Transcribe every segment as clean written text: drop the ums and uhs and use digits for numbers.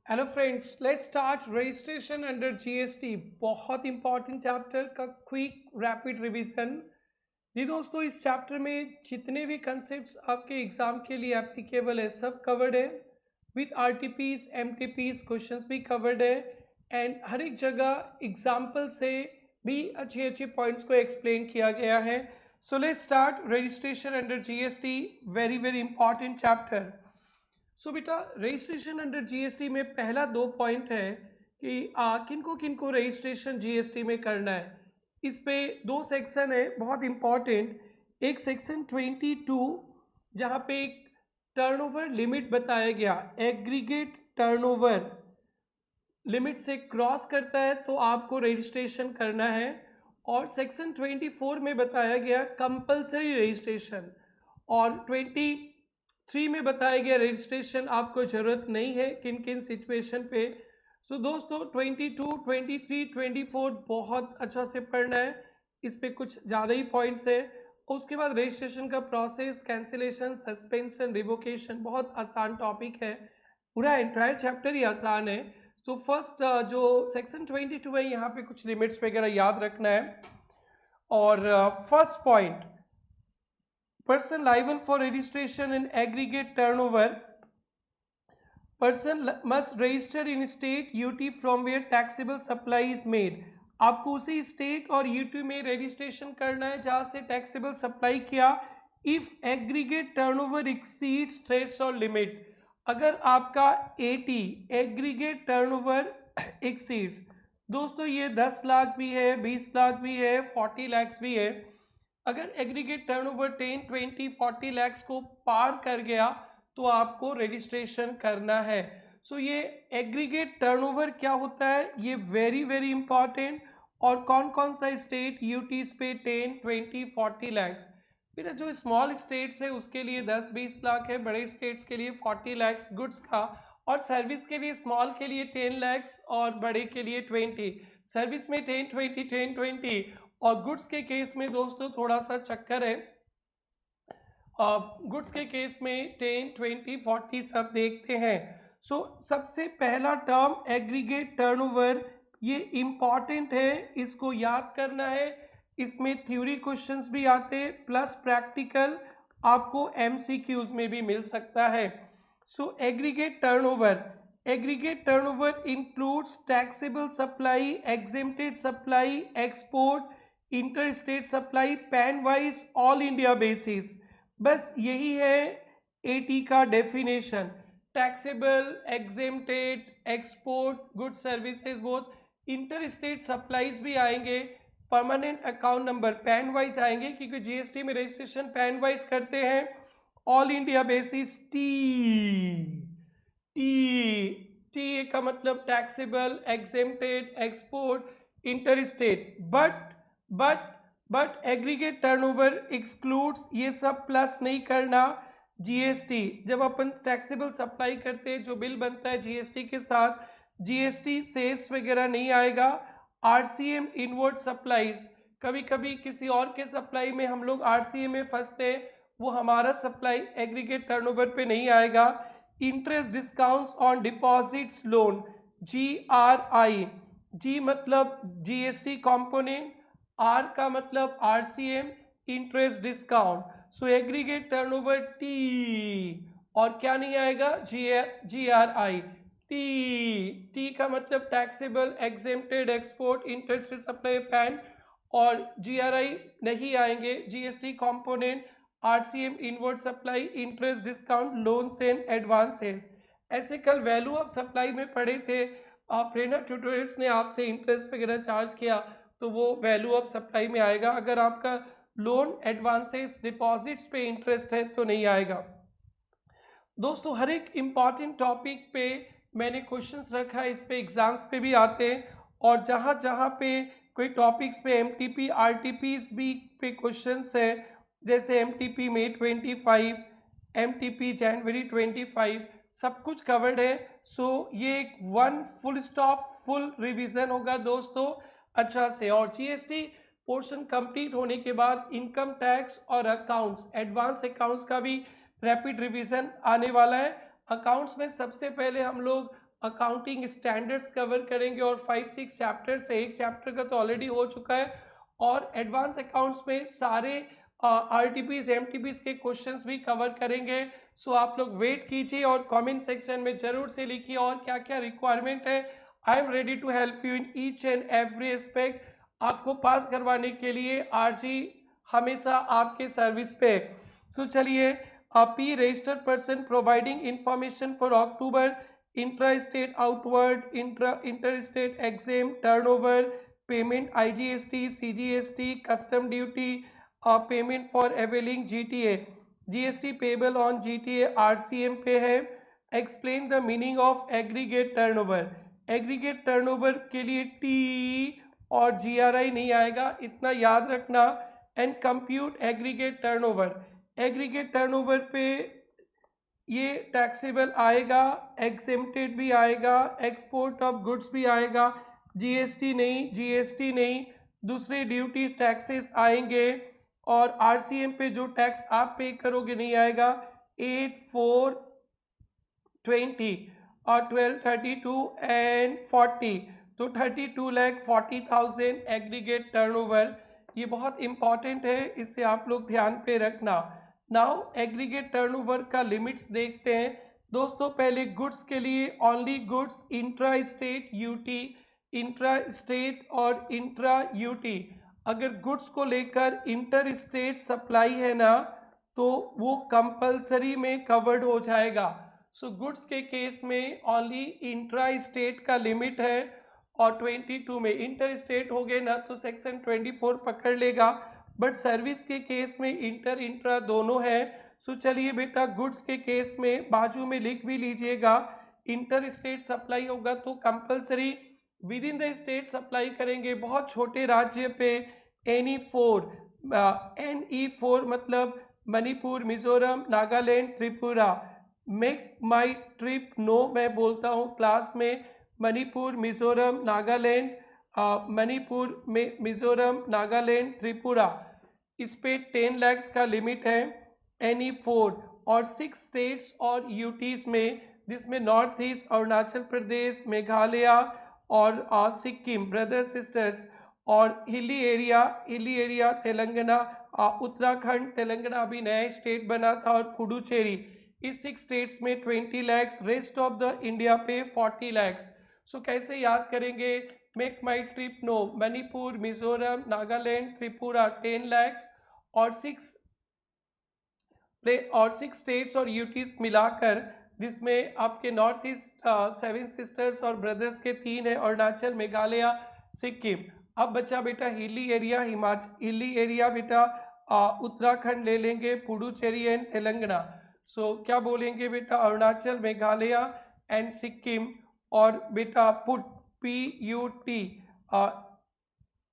Hello friends, let's start registration under GST. बहुत important chapter का quick rapid revision. जी दोस्तों, इस चैप्टर में जितने भी कंसेप्ट्स आपके एग्जाम के लिए एप्लीकेबल है सब कवर्ड है, विद आरटीपीज एमटीपीज क्वेश्चंस भी कवर्ड है एंड हर एक जगह एग्जाम्पल से भी अच्छे अच्छे पॉइंट्स को एक्सप्लेन किया गया है। So let's start registration under GST, very very important chapter. So बेटा, रजिस्ट्रेशन अंडर जीएसटी में पहला दो पॉइंट है कि किनको रजिस्ट्रेशन जीएसटी में करना है। इस पे दो सेक्शन है बहुत इंपॉर्टेंट। एक सेक्शन 22 जहाँ पे एक टर्नओवर लिमिट बताया गया, एग्रीगेट टर्नओवर लिमिट से क्रॉस करता है तो आपको रजिस्ट्रेशन करना है। और सेक्शन 24 में बताया गया कंपलसरी रजिस्ट्रेशन, और 23 में बताया गया रजिस्ट्रेशन आपको ज़रूरत नहीं है किन किन सिचुएशन पे। तो दोस्तों 22, 23, 24 बहुत अच्छा से पढ़ना है, इस पे कुछ ज़्यादा ही पॉइंट्स है। उसके बाद रजिस्ट्रेशन का प्रोसेस, कैंसिलेशन, सस्पेंशन, रिवोकेशन, बहुत आसान टॉपिक है, पूरा एंटायर चैप्टर ही आसान है। तो फर्स्ट जो सेक्शन 22 है यहाँ पे कुछ लिमिट्स वगैरह याद रखना है। और first point, person liable for registration in aggregate turnover, person must register in state UT from where taxable supply is made। आपको उसी स्टेट और यूटी में रजिस्ट्रेशन करना है जहां से टैक्सेबल सप्लाई किया। If aggregate turnover exceeds threshold limit, अगर आपका 80 एग्रीगेट टर्नओवर एक्सीड्स, दोस्तों ये 10 लाख भी है, 20 लाख भी है, 40 लाख भी है। अगर एग्रीगेट टर्नओवर 10, 20, 40 लैक्स को पार कर गया तो आपको रजिस्ट्रेशन करना है। सो ये एग्रीगेट टर्नओवर क्या होता है, ये वेरी वेरी इंपॉर्टेंट। और कौन कौन सा स्टेट यूटीज पे 10, 20, 40 लैक्स। फिर जो स्मॉल स्टेट्स है उसके लिए 10, 20 लाख है, बड़े स्टेट्स के लिए 40 लैक्स गुड्स का। और सर्विस के लिए स्मॉल के लिए 10 लैक्स और बड़े के लिए 20। सर्विस में 10, 20, 10, 20। और गुड्स के केस में दोस्तों थोड़ा सा चक्कर है, गुड्स के केस में 10, 20, 40 सब देखते हैं। सो सबसे पहला टर्म एग्रीगेट टर्नओवर, ये इम्पॉर्टेंट है, इसको याद करना है। इसमें थ्योरी क्वेश्चंस भी आते प्लस प्रैक्टिकल आपको एमसीक्यूज में भी मिल सकता है। So aggregate turnover, aggregate turnover includes taxable supply, exempted supply, export, inter state supply, PAN wise, all India basis. बस यही है एटी का definition. Taxable, exempted, export, good services both, inter state supplies भी आएंगे, permanent account number PAN wise आएंगे क्योंकि GST में registration PAN wise करते हैं। All India basis T, T T का मतलब taxable, exempted, export, inter state. But aggregate turnover excludes, ये सब प्लस नहीं करना। जीएसटी जब अपन टैक्सेबल सप्लाई करते हैं जो बिल बनता है जीएसटी के साथ, जीएसटी सेस वगैरह नहीं आएगा। आरसीएम इनवर्ड सप्लाईज, कभी कभी किसी और के सप्लाई में हम लोग आरसीएम में फंसते हैं, वो हमारा सप्लाई एग्रीगेट टर्नओवर पे नहीं आएगा। Interest discounts on deposits loan, GRI, जी मतलब जीएसटी कंपोनेंट, आर का मतलब आरसीएम, इंटरेस्ट डिस्काउंट। सो एग्रीगेट टर्नओवर टी, और क्या नहीं आएगा, GRI। टी का मतलब taxable, exempted, export, interest supply, pan. और GRI नहीं आएंगे, GST component, RCM, inward supply, interest discount, loans and advances. ऐसे कल वैल्यू ऑफ सप्लाई में पढ़े थे आप, ट्रेनर ट्यूटोरियल्स ने आपसे इंटरेस्ट वगैरह चार्ज किया तो वो वैल्यू ऑफ सप्लाई में आएगा। अगर आपका लोन, एडवांसेस, डिपॉजिट्स पे इंटरेस्ट है तो नहीं आएगा। दोस्तों हर एक इम्पॉर्टेंट टॉपिक पे मैंने क्वेश्चंस रखा है, इस पे एग्जाम्स पे भी आते हैं। और जहाँ जहाँ पे कोई टॉपिक्स पे एमटीपी, आरटीपीज भी पे क्वेश्चंस है, जैसे एमटीपी मई 25, एमटीपी जनवरी 25, सब कुछ कवर्ड है। सो ये एक one full stop full revision होगा दोस्तों अच्छा से। और जीएसटी पोर्शन कंप्लीट होने के बाद इनकम टैक्स और अकाउंट्स, एडवांस अकाउंट्स का भी रैपिड रिवीजन आने वाला है। अकाउंट्स में सबसे पहले हम लोग अकाउंटिंग स्टैंडर्ड्स कवर करेंगे और 5-6 चैप्टर से, एक चैप्टर का तो ऑलरेडी हो चुका है, और एडवांस अकाउंट्स में सारे आरटीपीज एमटीपीज के क्वेश्चंस भी कवर करेंगे। सो आप लोग वेट कीजिए और कमेंट सेक्शन में जरूर से लिखिए और क्या क्या रिक्वायरमेंट है। I am ready to help you in each and every aspect. आपको पास करवाने के लिए आरजी हमेशा आपके सर्विस पे। सो चलिए, P registered person providing information for October, intra state outward, inter state exam, turnover, payment IGST, CGST, custom duty, payment for availing GTA, GST payable on GTA RCM पे है। Explain the meaning of aggregate turnover. Aggregate turnover के लिए T और GRI नहीं आएगा, इतना याद रखना। And compute aggregate turnover. Aggregate turnover पे ये टैक्सेबल आएगा, एग्जेम्प्टेड भी आएगा, एक्सपोर्ट ऑफ गुड्स भी आएगा, जीएसटी नहीं, जीएसटी नहीं, दूसरे ड्यूटीज टैक्सेस आएंगे, और आरसीएम पे जो टैक्स आप पे करोगे नहीं आएगा। 8, 4, 20 और 12, 32 एंड 40, तो 32,40,000 एग्रीगेट टर्नओवर। ये बहुत इंपॉर्टेंट है, इसे आप लोग ध्यान पे रखना। नाउ एग्रीगेट टर्नओवर का लिमिट्स देखते हैं दोस्तों। पहले गुड्स के लिए only goods intra state UT, intra state और इंट्रा यूटी। अगर गुड्स को लेकर इंटर स्टेट सप्लाई है ना, तो वो कंपलसरी में कवर्ड हो जाएगा। सो गुड्स के केस में ओनली इंट्रा स्टेट का लिमिट है, और 22 में इंटर स्टेट हो गए ना तो सेक्शन 24 पकड़ लेगा। बट सर्विस के केस में इंटर इंट्रा दोनों है। सो चलिए बेटा, गुड्स के केस में बाजू में लिख भी लीजिएगा, इंटर स्टेट सप्लाई होगा तो compulsory with in the state supply करेंगे। बहुत छोटे राज्य पे NE4, NE4 मतलब मणिपुर, मिजोरम, नागालैंड, त्रिपुरा। मेक माई ट्रिप नो मैं बोलता हूँ क्लास में, मणिपुर, मिजोरम, नागालैंड, मणिपुर में, मिजोरम, नागालैंड, त्रिपुरा। इस पे 10 लाख का लिमिट है NE4। और 6 स्टेट्स और यूटीज में, जिसमें नॉर्थ ईस्ट, अरुणाचल प्रदेश, मेघालय और सिक्किम, ब्रदर सिस्टर्स, और हिली एरिया तेलंगाना, उत्तराखंड, तेलंगाना अभी नया स्टेट बना था, और पुडुचेरी। इस 6 स्टेट्स में 20 lakh, rest of the India पे 40 लाख। सो कैसे याद करेंगे? मेक माई ट्रिप नो, मणिपुर, मिजोरम, नागालैंड, त्रिपुरा 10 लाख, और 6 स्टेट्स और यूटीज मिलाकर, जिसमें आपके नॉर्थ ईस्ट 7 सिस्टर्स और ब्रदर्स के 3 है, अरुणाचल, मेघालय, सिक्किम। अब बचा बेटा हिली एरिया, हिली एरिया बेटा उत्तराखंड ले लेंगे, पुडुचेरी एंड तेलंगाना। सो क्या बोलेंगे बेटा? अरुणाचल, मेघालय एंड सिक्किम, और बेटा PUT,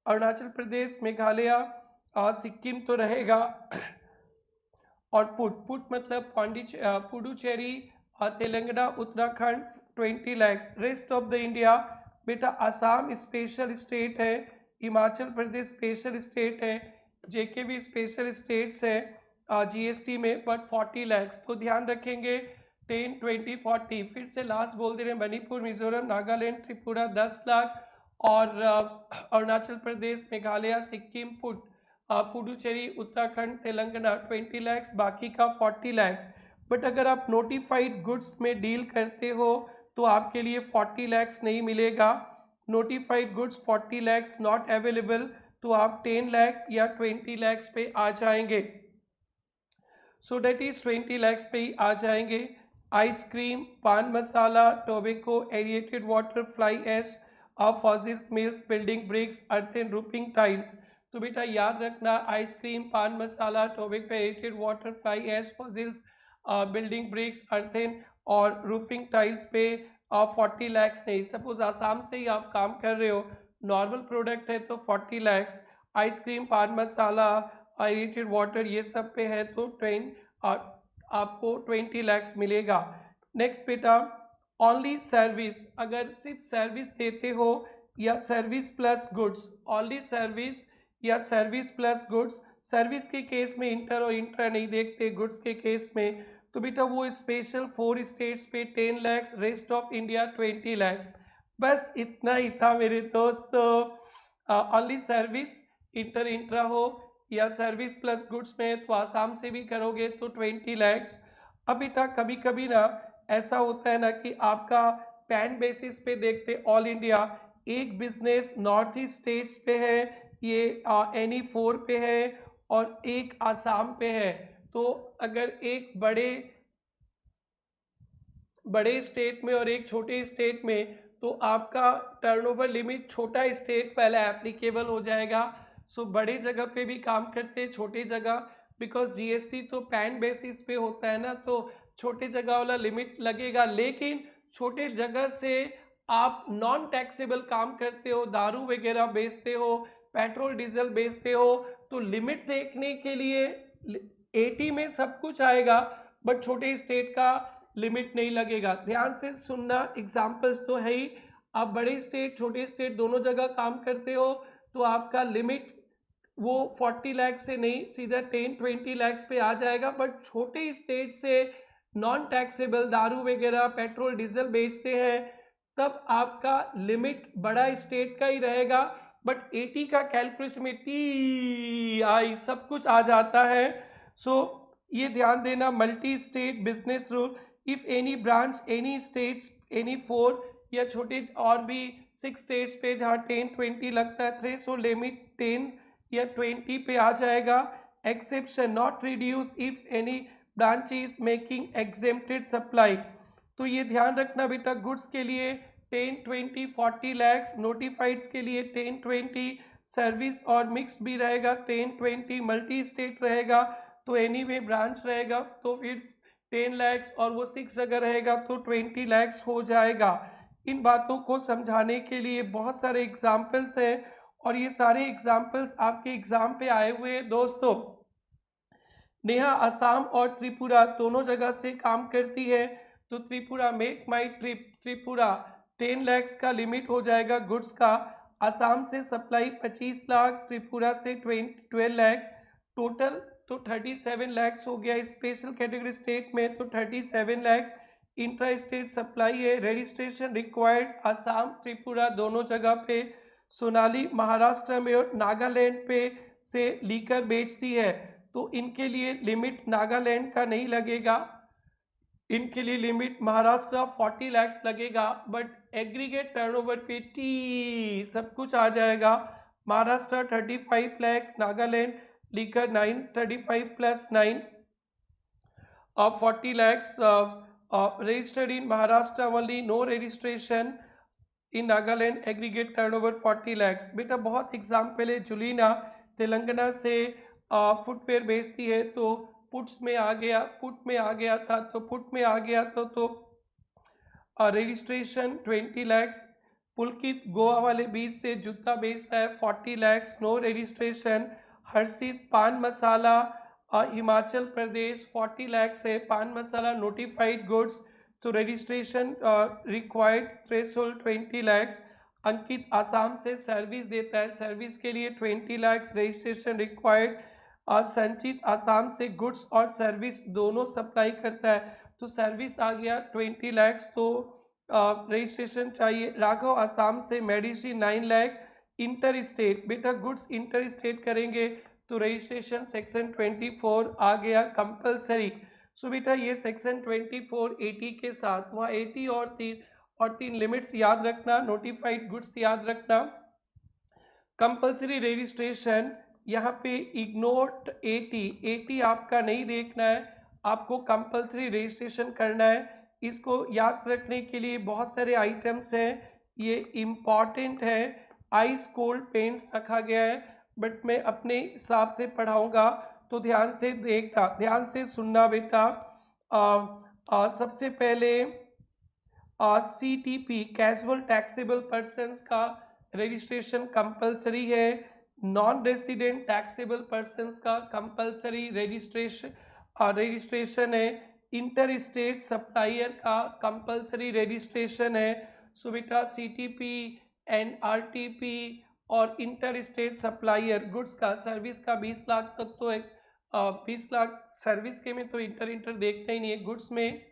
अरुणाचल प्रदेश, मेघालय, सिक्किम तो रहेगा, और पुट मतलब Puducherry, Telangana, Uttarakhand 20 lakh. Rest of the India बेटा, असम स्पेशल स्टेट है, हिमाचल प्रदेश स्पेशल स्टेट है, जेके भी स्पेशल स्टेट्स है जीएसटी में, बट 40 लाख। तो ध्यान रखेंगे 10, 20, 40। फिर से लास्ट बोल दे रहे हैं, मणिपुर, मिजोरम, नागालैंड, त्रिपुरा 10 लाख, और अरुणाचल प्रदेश, मेघालय, सिक्किम, पुडुचेरी, उत्तराखंड, तेलंगाना 20 लाख, बाकी का 40 लाख। बट अगर आप नोटिफाइड गुड्स में डील करते हो तो आपके लिए 40 लाख नहीं मिलेगा। Notified goods 40 lakh not available, तो आप 10 लाख या 20 लाख पे आ जाएंगे। सो डेट इज 20 लाख पे ही आ जाएंगे। Ice cream, paan masala, tobacco, aerated water, fly ash, fossils, mills, building bricks, earthen, roofing tiles. तो बेटा याद रखना, ice cream, paan masala, tobacco, aerated water, fly ash, fossils, building bricks, earthen और रूफिंग टाइल्स पे 40 लाख नहीं। सपोज आसाम से ही आप काम कर रहे हो, नॉर्मल प्रोडक्ट है तो 40 लाख, आइसक्रीम, पान मसाला, एरिएटेड वाटर ये सब पे है तो आपको 20 लाख मिलेगा। नेक्स्ट बेटा, ओनली सर्विस, अगर सिर्फ सर्विस देते हो या service plus goods, only service या सर्विस प्लस गुड्स। सर्विस के केस में इंटर और इंट्रा नहीं देखते, गुड्स के केस में तो बेटा वो स्पेशल 4 स्टेट्स पे 10 lakhs, rest of India 20 lakhs. बस इतना ही था मेरे दोस्त। ओनली सर्विस इंटर इंट्रा हो या सर्विस प्लस गुड्स में तो आसाम से भी करोगे तो 20 लैक्स। अब बेटा कभी कभी ना ऐसा होता है ना कि आपका पैन बेसिस पे देखते ऑल इंडिया, एक बिजनेस नॉर्थ ईस्ट स्टेट्स पे है, ये एनी 4 पे है और एक आसाम पे है। तो अगर एक बड़े स्टेट में और एक छोटे स्टेट में, तो आपका टर्नओवर लिमिट छोटा स्टेट पहले एप्लीकेबल हो जाएगा। सो बड़े जगह पे भी काम करते हैं, छोटे जगह, बिकॉज जीएसटी तो पैन बेसिस पे होता है ना, तो छोटे जगह वाला लिमिट लगेगा। लेकिन छोटे जगह से आप नॉन टैक्सेबल काम करते हो, दारू वगैरह बेचते हो, पेट्रोल डीजल बेचते हो, तो लिमिट देखने के लिए 80 में सब कुछ आएगा, बट छोटे स्टेट का लिमिट नहीं लगेगा। ध्यान से सुनना, एग्जाम्पल्स तो है ही। आप बड़े स्टेट छोटे स्टेट दोनों जगह काम करते हो तो आपका लिमिट वो 40 लाख से नहीं सीधा 10-20 लाख पे आ जाएगा। बट छोटे स्टेट से नॉन टैक्सेबल दारू वगैरह पेट्रोल डीजल बेचते हैं तब आपका लिमिट बड़ा स्टेट का ही रहेगा, बट 80 का कैलकुलेशन में टी आई सब कुछ आ जाता है। सो ये ध्यान देना, multi estate business rule, if any branch any states any 4 या छोटे और भी 6 स्टेट्स पे जहाँ 10-20 लगता है, थ्रेशोल्ड लिमिट 10 या 20 पे आ जाएगा। Exception not reduce if any branch is making exempted supply. तो ये ध्यान रखना बेटा, गुड्स के लिए 10-20-40 लैक्स, नोटिफाइड्स के लिए 10-20, सर्विस और मिक्स भी रहेगा 10-20, मल्टी स्टेट रहेगा तो एनीवे ब्रांच रहेगा तो फिर 10 लैक्स, और वो 6 अगर रहेगा तो 20 लैक्स हो जाएगा। इन बातों को समझाने के लिए बहुत सारे एग्जाम्पल्स हैं और ये सारे एग्जाम्पल्स आपके एग्जाम पे आए हुए हैं दोस्तों। नेहा असम और त्रिपुरा दोनों जगह से काम करती है, तो त्रिपुरा मेक माई ट्रिप, त्रिपुरा 10 लैक्स का लिमिट हो जाएगा गुड्स का। असम से सप्लाई 25 लाख, त्रिपुरा से 12 लैक्स, टोटल तो 37 लैक्स हो गया। स्पेशल कैटेगरी स्टेट में तो 37 लैक्स। इंट्रा स्टेट सप्लाई है, रजिस्ट्रेशन रिक्वायर्ड असम त्रिपुरा दोनों जगह पे। सोनाली महाराष्ट्र में और नागालैंड पे से लीकर बेचती है, तो इनके लिए लिमिट नागालैंड का नहीं लगेगा, इनके लिए लिमिट महाराष्ट्र 40 लैक्स लगेगा, बट एग्रीगेट टर्नओवर पे टी सब कुछ आ जाएगा। Maharashtra 35 lakhs, Nagaland liquor 9, 35 plus 9 of 40 lakhs registered in Maharashtra only, no registration in Nagaland, aggregate turnover 40 lakhs। बेटा बहुत एग्जाम्पल है, जुलीना तेलंगाना से फुटवेयर बेचती है तो पुट्स में आ गया, पुट में आ गया था तो पुट में आ गया तो रजिस्ट्रेशन 20 लैक्स। पुलकित गोवा वाले बीच से जूता बेचता है 40 लैक्स, नो रजिस्ट्रेशन। हर्षित पान मसाला हिमाचल प्रदेश 40 लैक्स है, पान मसाला नोटिफाइड गुड्स, तो रजिस्ट्रेशन रिक्वायर्ड, थ्रेशोल्ड 20 लैक्स। अंकित आसाम से सर्विस देता है, सर्विस के लिए 20 लैक्स, रजिस्ट्रेशन रिक्वायर्ड। संचित आसाम से गुड्स और सर्विस दोनों सप्लाई करता है तो सर्विस आ गया 20 लैक्स, तो रजिस्ट्रेशन चाहिए। राघव आसाम से मेडिसिन 9 लैख। इंटर स्टेट बेटा गुड्स इंटर स्टेट करेंगे तो रजिस्ट्रेशन सेक्शन 24 आ गया कंपलसरी। सो बेटा ये सेक्शन 24 80 के साथ वहाँ 80 और तीन लिमिट्स याद रखना, नोटिफाइड गुड्स याद रखना, कंपलसरी रजिस्ट्रेशन। यहाँ पे इग्नोर 80 आपका नहीं देखना है, आपको कंपलसरी रजिस्ट्रेशन करना है। इसको याद रखने के लिए बहुत सारे आइटम्स हैं, ये इम्पॉर्टेंट है। आइस कोल्ड पेंट्स रखा गया है, बट मैं अपने हिसाब से पढ़ाऊँगा तो ध्यान से देखना, ध्यान से सुनना बेटा। सबसे पहले CTP कैजुअल टैक्सेबल पर्सनस का रजिस्ट्रेशन कंपलसरी है, नॉन रेसिडेंट टैक्सेबल पर्सनस का कंपलसरी रजिस्ट्रेशन है, इंटर स्टेट सप्लायर का कंपलसरी रजिस्ट्रेशन है। सो बेटा CTP एंड RTP और इंटर स्टेट सप्लायर गुड्स का सर्विस का 20 लाख तक तो एक 20 लाख सर्विस के में तो इंटर देखना ही नहीं है, गुड्स में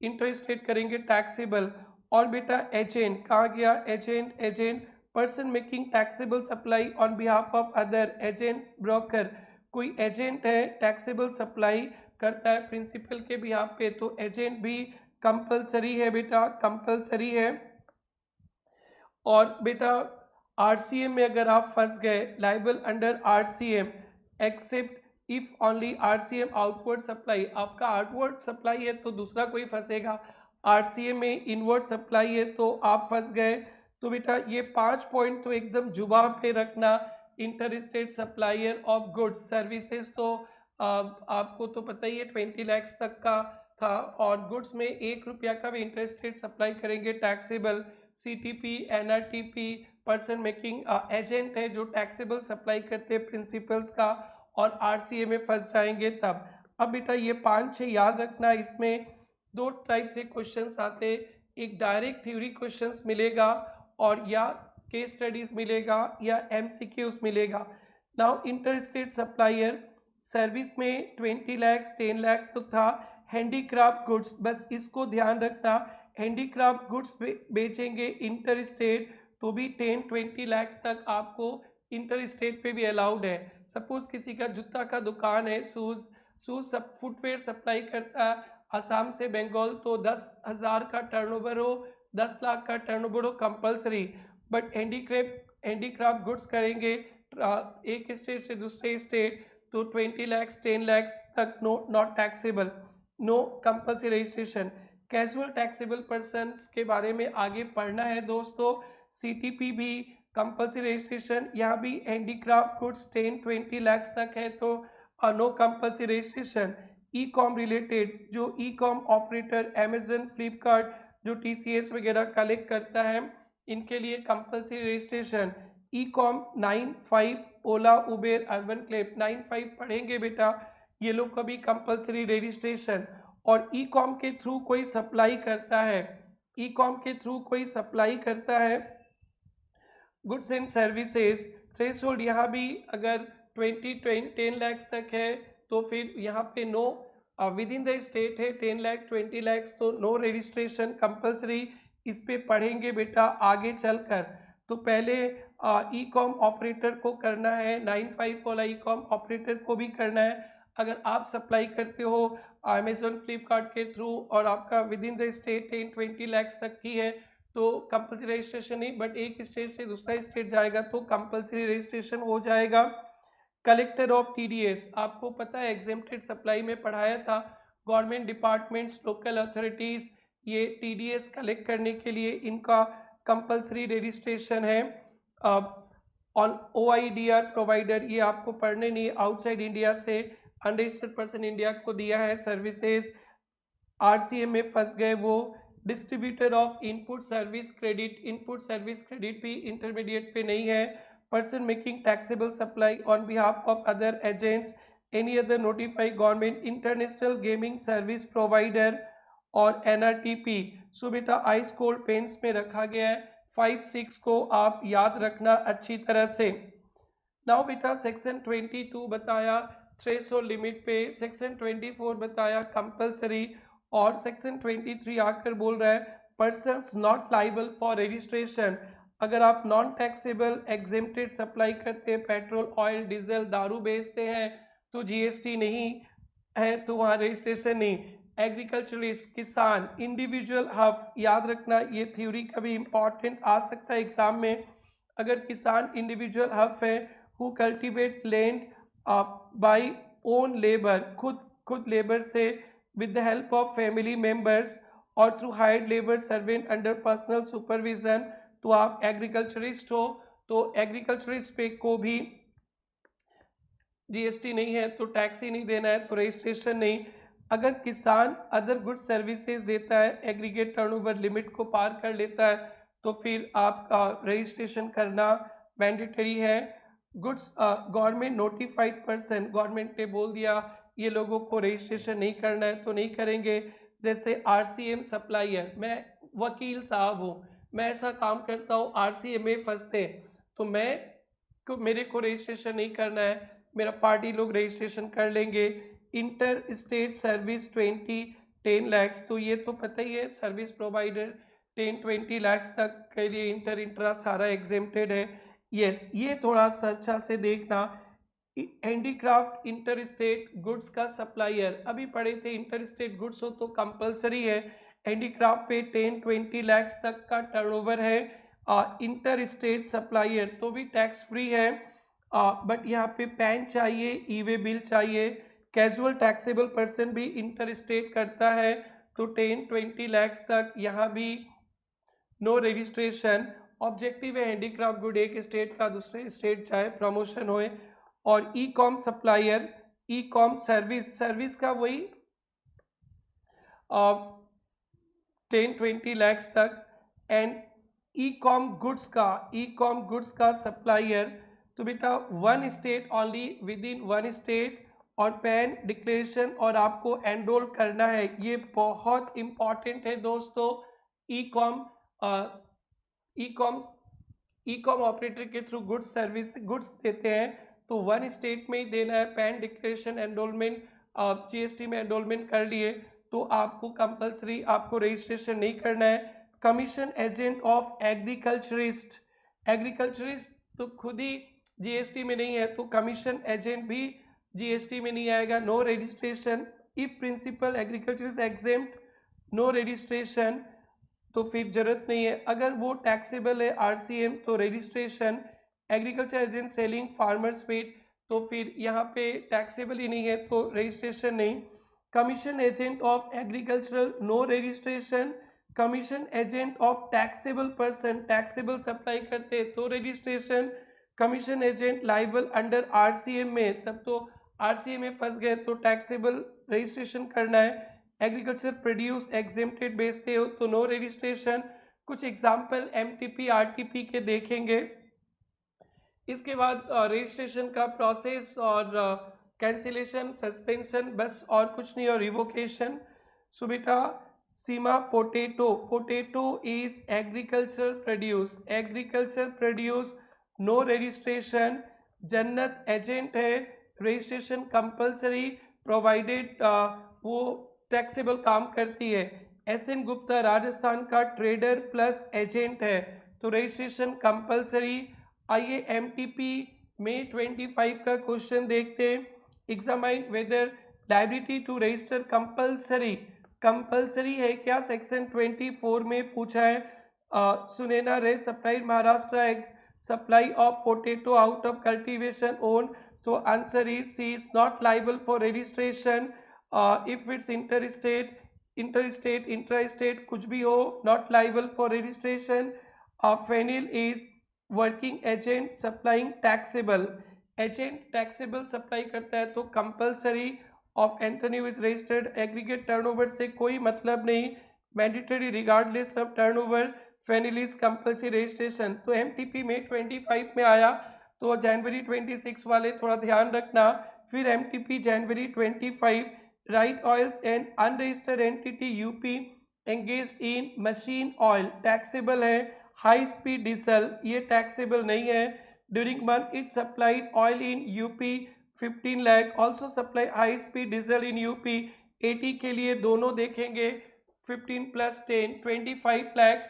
इंटर स्टेट करेंगे टैक्सेबल। और बेटा एजेंट कहाँ गया, agent person making taxable supply on behalf of other, agent broker, कोई एजेंट है टैक्सेबल सप्लाई करता है प्रिंसिपल के बिहाफ पे, तो एजेंट भी कंपलसरी है बेटा, कंपलसरी है। और बेटा आरसीएम में अगर आप फंस गए, liable under RCM except if only RCM outward supply, आपका आउटवर्ड सप्लाई है तो दूसरा कोई फंसेगा, आरसीएम में इनवर्ड सप्लाई है तो आप फंस गए। तो बेटा ये 5 पॉइंट तो एकदम जुबान पे रखना। Inter state supplier of goods services तो आपको तो पता ही है 20 लाख तक का था, और गुड्स में 1 रुपया का भी इंटर स्टेट सप्लाई करेंगे taxable. CTP, NRTP person making agent है जो टैक्सेबल सप्लाई करते हैं प्रिंसिपल्स का, और आरसीए में फंस जाएंगे तब। अब बेटा ये 5-6 याद रखना, इसमें 2 टाइप से क्वेश्चंस आते, एक डायरेक्ट थ्योरी क्वेश्चंस मिलेगा और या केस स्टडीज मिलेगा या एमसीक्यूज मिलेगा। Now inter state supplier service में 20 लाख 10 लाख तो था, हैंडीक्राफ्ट गुड्स बस इसको ध्यान रखना, हैंडीक्राफ्ट गुड्स बेचेंगे इंटर स्टेट तो भी 10-20 लाख तक आपको इंटर स्टेट पे भी अलाउड है। सपोज किसी का जूता का दुकान है, शूज सब फुटवेयर सप्लाई करता है असम से बंगाल, तो 10,000 का टर्नओवर हो, 10 लाख का टर्नओवर हो कंपलसरी, बट हैंडीक्राफ्ट गुड्स करेंगे एक स्टेट से दूसरे स्टेट तो 20 लाख 10 लाख तक no, not taxable, no compulsory registration. Casual taxable persons के बारे में आगे पढ़ना है दोस्तों, सीटीपी भी कंपलसरी रजिस्ट्रेशन, यहाँ भी हैंडीक्राफ्ट गुड्स 10-20 लाख तक है तो no compulsory registration. E com related जो e com operator Amazon Flipkart जो टीसीएस वगैरह कलेक्ट करता है इनके लिए कंपलसरी रजिस्ट्रेशन। ई कॉम 9(5) ओला उबेर अर्बन क्लेप 9(5) पढ़ेंगे बेटा, ये लोग का भी कंपलसरी रजिस्ट्रेशन। और ई कॉम के थ्रू कोई सप्लाई करता है, ई कॉम के थ्रू कोई सप्लाई करता है गुड्स एंड सर्विसेज, थ्रेशोल्ड यहाँ भी अगर 10 लाख तक है तो फिर यहाँ पे no, within the state है 10 लाख 20 लाख तो नो रजिस्ट्रेशन कंपलसरी, इस पे पढ़ेंगे बेटा आगे चलकर। तो पहले ई कॉम ऑपरेटर को करना है, 9(5) वाला ई कॉम ऑपरेटर को भी करना है। अगर आप सप्लाई करते हो अमेजोन फ्लिपकार्ट के थ्रू और आपका with in the state 10-20 lakh तक की है तो कंपलसरी रजिस्ट्रेशन नहीं, बट एक स्टेट से दूसरा स्टेट जाएगा तो कंपलसरी रजिस्ट्रेशन हो जाएगा। कलेक्टर ऑफ टीडीएस आपको पता है एग्जेम्प्टेड सप्लाई में पढ़ाया था, गवर्नमेंट डिपार्टमेंट्स लोकल अथॉरिटीज ये टीडीएस कलेक्ट करने के लिए इनका कंपलसरी रजिस्ट्रेशन है। ऑन ओआईडीआर प्रोवाइडर ये आपको पढ़ने नहीं, आउटसाइड इंडिया से अनरजिस्टर्ड पर्सन इंडिया को दिया है सर्विसेज, आरसीएम में फंस गए वो। Distributor of input service credit, input service credit भी इंटरमीडिएट पे नहीं है। Person making taxable supply on behalf of other agents, any other notify government international gaming service provider और एनआरटीपी। सो बेटा आइस कोल्ड पेंट्स में रखा गया है, 5-6 को आप याद रखना अच्छी तरह से। नाउ बेटा सेक्शन 22 बताया थ्रेशोल्ड लिमिट पे, सेक्शन 24 बताया कंपलसरी, और सेक्शन 23 आकर बोल रहा है persons not liable for registration. अगर आप नॉन टैक्सेबल एग्जेम्प्टेड सप्लाई करते हैं, पेट्रोल ऑयल डीजल दारू बेचते हैं तो जीएसटी नहीं है तो वहाँ रजिस्ट्रेशन नहीं। एग्रीकल्चरिस्ट किसान इंडिविजुअल हब याद रखना, ये थ्योरी का भी इम्पॉर्टेंट आ सकता है एग्जाम में। अगर किसान इंडिविजुअल हब है who cultivate land by own labour, खुद लेबर से with the help of family members और through hired labor servant under personal supervision, तो आप एग्रीकल्चरिस्ट हो तो एग्रीकल्चरिस्ट पे को भी जीएसटी नहीं है तो टैक्स ही नहीं देना है तो रजिस्ट्रेशन नहीं। अगर किसान अदर गुड सर्विसेज देता है, एग्रीगेट टर्नओवर लिमिट को पार कर लेता है तो फिर आपका रजिस्ट्रेशन करना मैंडेटरी है। Goods government notified person, government ने बोल दिया ये लोगों को रजिस्ट्रेशन नहीं करना है तो नहीं करेंगे। जैसे आरसीएम सप्लायर, मैं वकील साहब हूँ, मैं ऐसा काम करता हूँ आरसीएम में फंसते तो मेरे को रजिस्ट्रेशन नहीं करना है, मेरा पार्टी लोग रजिस्ट्रेशन कर लेंगे। इंटर स्टेट सर्विस 10 lakhs, तो ये तो पता ही है, सर्विस प्रोवाइडर 20 lakhs तक के लिए इंटर इंट्रा सारा एग्जेम्प्टेड है। यस, ये थोड़ा सा अच्छा से देखना। हैंडीक्राफ्ट इंटर स्टेट गुड्स का सप्लायर, अभी पढ़े थे इंटर स्टेट गुड्स हो तो कंपलसरी है। हैंडीक्राफ्ट पे 10-20 lakhs तक का टर्नओवर है। इंटर स्टेट सप्लायर तो भी टैक्स फ्री है, बट यहाँ पे पैन चाहिए, ई वे बिल चाहिए। कैजुअल टैक्सेबल पर्सन भी इंटर स्टेट करता है तो 10-20 lakhs तक यहाँ भी नो रजिस्ट्रेशन। ऑब्जेक्टिव है हैंडीक्राफ्ट गुड एक स्टेट का दूसरे स्टेट चाहे प्रमोशन होए। और e com supplier, e com service का वही 10-20 lakhs तक। एंड ई कॉम गुड्स का सप्लायर तो बेटा one state only, with in one state, और पैन डिक्लेरेशन और आपको एनरोल करना है। ये बहुत इंपॉर्टेंट है दोस्तों। ई कॉम ऑपरेटर के थ्रू गुड्स देते हैं तो वन स्टेट में ही देना है। पैन डिक्लेरेशन एनरोलमेंट जीएसटी में एनरोलमेंट कर लिए तो आपको कंपलसरी आपको रजिस्ट्रेशन नहीं करना है। कमीशन एजेंट ऑफ एग्रीकल्चरिस्ट तो खुद ही जीएसटी में नहीं है तो कमीशन एजेंट भी जीएसटी में नहीं आएगा। No registration. If principal agriculturist exempt, no registration तो फिर जरूरत नहीं है। अगर वो टैक्सेबल है आरसीएम तो registration. Agriculture agent selling farmers feed तो फिर यहाँ पे टैक्सेबल ही नहीं है तो रजिस्ट्रेशन नहीं। Commission agent of agricultural, no registration. Commission agent of taxable person, taxable supply करते तो registration. Commission agent liable under RCM में, तब तो आरसीएम में फंस गए तो टैक्सेबल रजिस्ट्रेशन करना है। एग्रीकल्चर प्रोड्यूस एग्जेम्प्टेड बेचते हो तो नो रजिस्ट्रेशन। कुछ एग्जाम्पल एमटीपी आरटीपी के देखेंगे। इसके बाद रजिस्ट्रेशन का प्रोसेस और कैंसिलेशन, सस्पेंशन, बस और कुछ नहीं, और रिवोकेशन। सो बेटा Seema potato is agriculture produce, no registration. Jannat agent है, रजिस्ट्रेशन कंपलसरी प्रोवाइडेड वो टैक्सेबल काम करती है। एसएन गुप्ता राजस्थान का ट्रेडर प्लस एजेंट है तो रजिस्ट्रेशन कंपलसरी। आइए एमटीपी में 25 का क्वेश्चन देखते हैं। Examine whether liability to register compulsory है क्या, सेक्शन 24 में पूछा है। सुनैना रे supply Maharashtra x supply of potato out of cultivation own, तो answer is C is not liable for registration. If it's interstate intrastate कुछ भी हो, not liable for registration. Fenil is working agent supplying taxable, agent taxable supply करता है तो compulsory. Of Antony is registered, aggregate turnover से कोई मतलब नहीं, मैंडेटरी रिगार्डलेस ऑफ टर्नओवर। फेनिल इज कंपलसरी रजिस्ट्रेशन। तो एमटीपी में 25 में आया तो जनवरी 26 वाले थोड़ा ध्यान रखना। फिर MTP January 25, right oils and unregistered entity UP engaged in machine oil, taxable है। हाई स्पीड डीजल ये टैक्सेबल नहीं है। During month it supplied oil in UP 15 lakh, also supply high speed diesel in UP. 80 के लिए दोनों देखेंगे, 15 + 10 25 lakhs।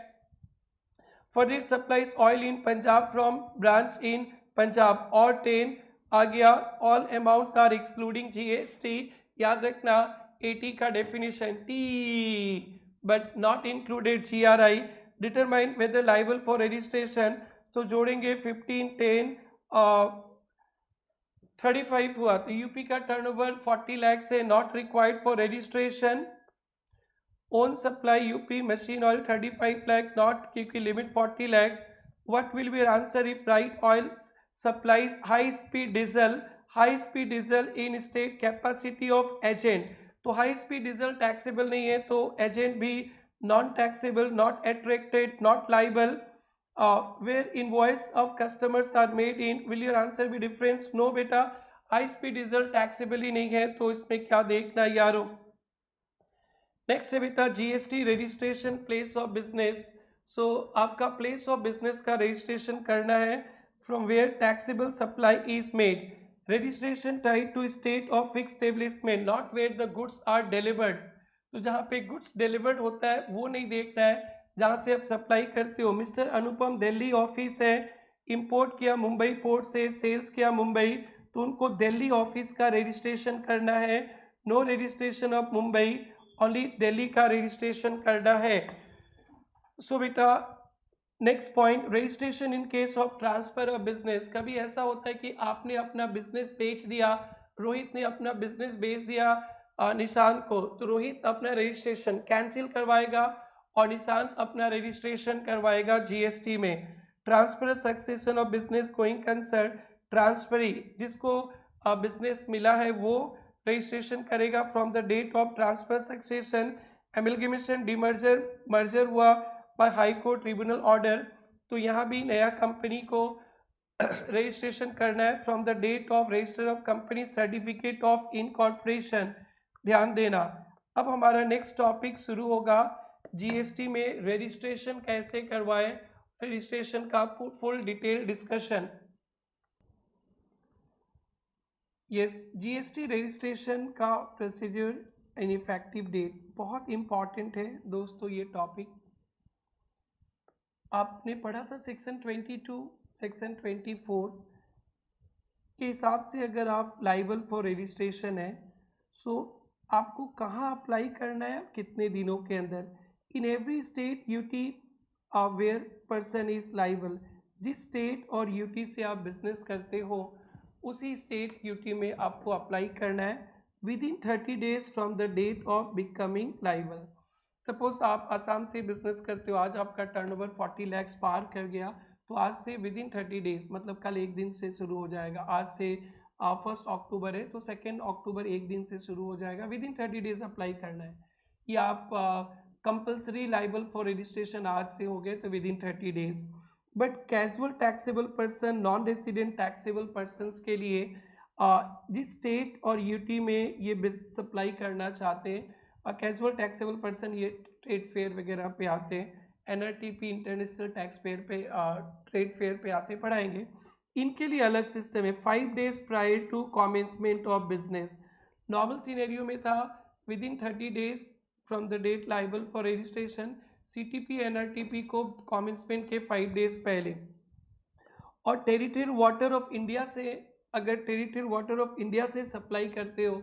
For it supplies oil in Punjab from branch in Punjab, और 10 आ गया। All amounts are excluding GST, याद रखना। 80 का डेफिनेशन टी but not included GRI. Determine whether liable for registration तो जोड़ेंगे 15 10 35 हुआ तो यूपी का टर्नओवर 40 लाख से not required for registration. Own supply UP machine oil 35 lakh not, क्योंकि limit 40 lakhs। What will be answer if right oil supplies high speed diesel in state capacity of agent, तो high speed diesel taxable नहीं है तो agent भी non taxable, not attracted, not liable. Where invoice of customers are made in, will your answer be difference? No बेटा, high speed diesel taxable ही नहीं है तो इसमें क्या देखना यारो। नेक्स्ट है बेटा GST registration place of business. So आपका प्लेस ऑफ बिजनेस का रजिस्ट्रेशन करना है from where taxable supply is made. Registration tied to state of fix establishment not where the goods are delivered. तो जहाँ पे गुड्स डिलीवर्ड होता है वो नहीं देखता है जहाँ से आप सप्लाई करते हो। मिस्टर अनुपम दिल्ली ऑफिस है, इंपोर्ट किया मुंबई पोर्ट से, सेल्स किया मुंबई, तो उनको दिल्ली ऑफिस का रजिस्ट्रेशन करना है। No registration of Mumbai, only Delhi का रजिस्ट्रेशन करना है। सो बेटा next point, registration in case of transfer of business. कभी ऐसा होता है कि आपने अपना बिजनेस बेच दिया, रोहित ने अपना बिजनेस बेच दिया निशांत को, तो रोहित अपना रजिस्ट्रेशन कैंसिल करवाएगा और निशांत अपना रजिस्ट्रेशन करवाएगा जीएसटी में। Transfer succession of business going concern, transferee जिसको बिजनेस मिला है वो रजिस्ट्रेशन करेगा from the date of transfer succession. Amalgamation demerger, merger हुआ by high court tribunal order, तो यहाँ भी नया कंपनी को रजिस्ट्रेशन करना है from the date of register of company certificate of incorporation. ध्यान देना। अब हमारा नेक्स्ट टॉपिक शुरू होगा जीएसटी में रजिस्ट्रेशन कैसे करवाएं, रजिस्ट्रेशन का full detail discussion. Yes, GST registration का प्रोसीजर एंड इफेक्टिव डेट बहुत इंपॉर्टेंट है दोस्तों। ये टॉपिक आपने पढ़ा था सेक्शन 22, सेक्शन 24 के हिसाब से अगर आप लाइबल फॉर रजिस्ट्रेशन है सो आपको कहाँ अप्लाई करना है, कितने दिनों के अंदर। In every state UT where person is liable, जिस स्टेट और यूटी से आप बिजनेस करते हो उसी स्टेट यूटी में आपको अप्लाई करना है within 30 days from the date of becoming liable. Suppose आप आसाम से बिजनेस करते हो, आज आपका टर्नओवर 40 लाख पार कर गया, तो आज से विद इन 30 डेज, मतलब कल एक दिन से शुरू हो जाएगा। आज से 1 अक्टूबर है तो 2 अक्टूबर एक दिन से शुरू हो जाएगा, विद इन 30 डेज अप्लाई करना है। या आप कंपल्सरी लाइबल फॉर रजिस्ट्रेशन आज से हो गए तो within 30 days. But casual taxable person, non resident taxable person के लिए जिस स्टेट और यूटी में ये सप्लाई करना चाहते हैं, कैजुअल टैक्सेबल पर्सन ये ट्रेड फेयर वगैरह पे आते हैं, एनआरटीपी इंटरनेशनल टैक्स फेयर पे ट्रेड फेयर पे आते पढ़ाएंगे। इनके लिए अलग सिस्टम है। 5 days prior to commencement of business. Normal scenario में था within 30 days from the date liable for registration, CTP NRTP को कॉमेंसमेंट के 5 डेज पहले। और टेरिटोरियल वाटर ऑफ इंडिया से, अगर टेरिटोरियल वाटर ऑफ इंडिया से सप्लाई करते हो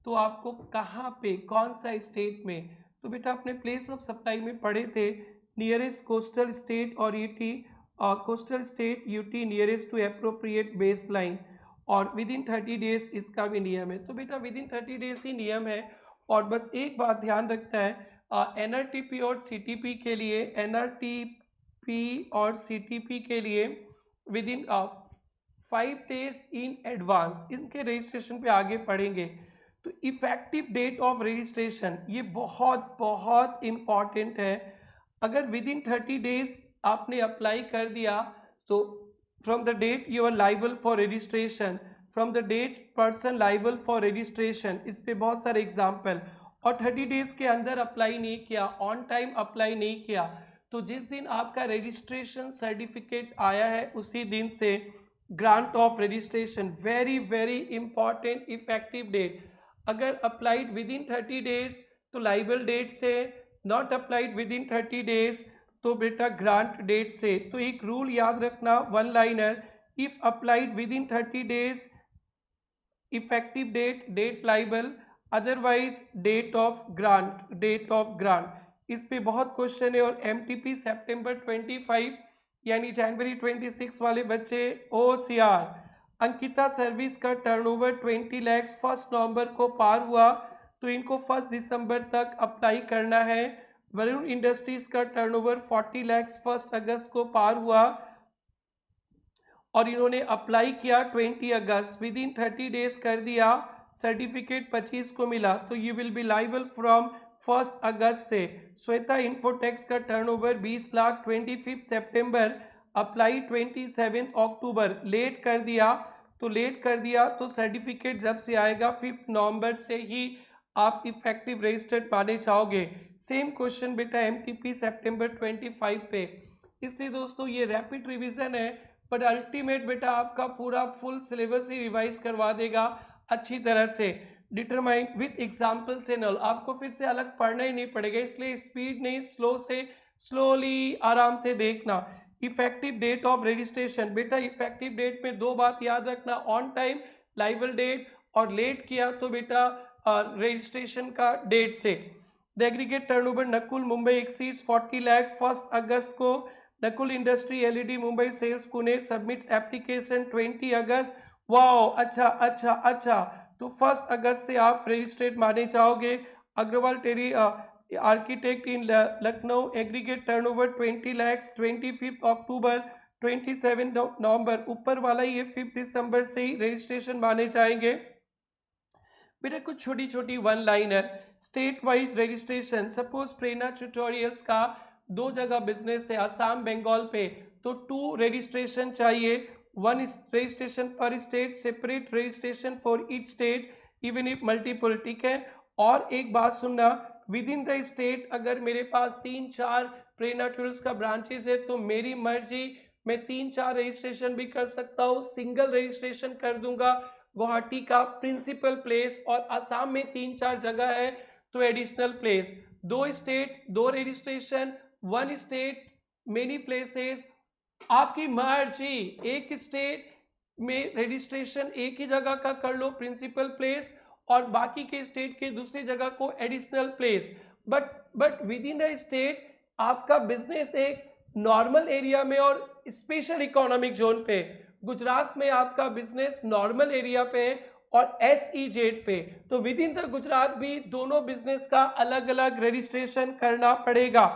तो आपको कहाँ पे, कौन सा स्टेट में, तो बेटा अपने प्लेस ऑफ सप्लाई में पढ़े थे नियरेस्ट कोस्टल स्टेट और UT, coastal state UT nearest to appropriate base line, और विद इन 30 डेज इसका भी नियम है। तो बेटा विद इन 30 डेज ही नियम है। और बस एक बात ध्यान रखता है एनआरटीपी और सीटीपी के लिए, एनआरटीपी और सीटीपी के लिए with in 5 days in advance इनके रजिस्ट्रेशन पे आगे पढ़ेंगे। तो इफेक्टिव डेट ऑफ रजिस्ट्रेशन ये बहुत बहुत इम्पॉर्टेंट है। अगर विद इन 30 डेज आपने अप्लाई कर दिया तो from the date you are liable for registration, from the date person liable for registration, इस पे बहुत सारे एग्जाम्पल। और 30 डेज के अंदर अप्लाई नहीं किया, ऑन टाइम अप्लाई नहीं किया, तो जिस दिन आपका रजिस्ट्रेशन सर्टिफिकेट आया है उसी दिन से grant of registration, very very important effective date. अगर अप्लाइड विद इन 30 डेज तो लाइबल डेट से, not applied within 30 days तो बेटा ग्रांट डेट से। तो एक रूल याद रखना, one liner, if applied within 30 days effective date, date liable, otherwise date of grant, date of grant. इस पे बहुत क्वेश्चन है। और एमटीपी सितंबर 25 यानी जनवरी 26 वाले बच्चे, ओसीआर अंकिता सर्विस का टर्नओवर 20 लाख 1 नवंबर को पार हुआ तो इनको 1 दिसंबर तक अप्लाई करना है। वरुण इंडस्ट्रीज का टर्नओवर 40 लाख 1 अगस्त को पार हुआ और इन्होंने अप्लाई किया 20 अगस्त, विद इन 30 डेज कर दिया, सर्टिफिकेट 25 को मिला, तो you will be liable from 1 अगस्त से। श्वेता इन्फोटेक्स का टर्नओवर 20 लाख 25 सितंबर, अप्लाई 27 अक्टूबर, लेट कर दिया तो सर्टिफिकेट जब से आएगा 5 नवंबर से ही आप इफेक्टिव रजिस्टर्ड माने जाओगे। सेम क्वेश्चन बेटा एमटीपी सितंबर 25 पे। इसलिए दोस्तों ये रैपिड रिवीजन है, पर अल्टीमेट बेटा आपका पूरा फुल सिलेबस ही रिवाइज करवा देगा अच्छी तरह से, determine with examples and all. आपको फिर से अलग पढ़ना ही नहीं पड़ेगा, इसलिए स्पीड नहीं, स्लो से स्लोली आराम से देखना। इफेक्टिव डेट ऑफ रजिस्ट्रेशन, बेटा इफेक्टिव डेट में दो बात याद रखना, ऑन टाइम लाइबल डेट, और लेट किया तो बेटा रजिस्ट्रेशन का डेट से। The aggregate turnover Nakul Mumbai exceeds 40 lakh, 1 अगस्त को Nakul industry LED Mumbai sales Pune submits application 20 August. Wow, अच्छा अच्छा अच्छा, तो 1 अगस्त से आप रजिस्ट्रेट माने चाहोगे। अग्रवाल टेरी आर्किटेक्ट इन लखनऊ एग्रीगेट टर्नओवर 20 लाख, 25 अक्टूबर, 27 नवंबर, ऊपर वाला ये 5 दिसंबर से ही रजिस्ट्रेशन माने जाएंगे। बेटा कुछ छोटी छोटी one liner, state wise registration, suppose Prerna tutorials का 2 जगह बिजनेस है, असम बंगाल पे, तो 2 रजिस्ट्रेशन चाहिए, 1 रजिस्ट्रेशन पर state, separate registration for each state even if multiple, ठीक है। और एक बात सुनना, विद इन द स्टेट अगर मेरे पास 3-4 प्रेरणा ट्यूटोरियल्स का ब्रांचेस है तो मेरी मर्जी, मैं 3-4 रजिस्ट्रेशन भी कर सकता हूँ, सिंगल रजिस्ट्रेशन कर दूंगा गुवाहाटी का प्रिंसिपल प्लेस, और आसाम में 3-4 जगह है तो additional place. 2 state 2 registration, 1 state many places, आपकी मर्जी। एक स्टेट में रजिस्ट्रेशन एक ही जगह का कर लो प्रिंसिपल प्लेस, और बाकी के स्टेट के दूसरी जगह को additional place. But with in the state आपका बिजनेस एक नॉर्मल एरिया में और स्पेशल इकोनॉमिक जोन पे, गुजरात में आपका बिजनेस नॉर्मल एरिया पे और SEZ पे, तो विद इन द गुजरात भी दोनों बिजनेस का अलग अलग रजिस्ट्रेशन करना पड़ेगा।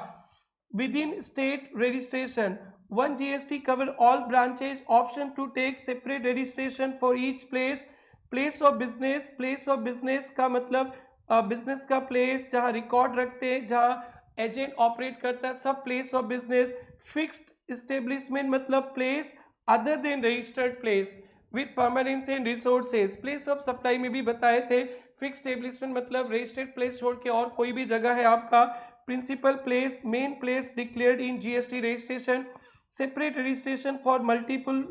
With in state registration, 1 GST cover all branches, option to take separate registration for each place। Place of business, place of business का मतलब बिजनेस का प्लेस जहां रिकॉर्ड रखते हैं, जहां एजेंट ऑपरेट करता है, सब place of business. Fixed establishment मतलब place other than registered place with permanence and resources. Place of supply में भी बताए थे, फिक्स्ड एस्टेब्लिशमेंट मतलब रजिस्टर्ड प्लेस छोड़ के और कोई भी जगह है आपका। Principal place, main place declared in GST registration. Separate registration for multiple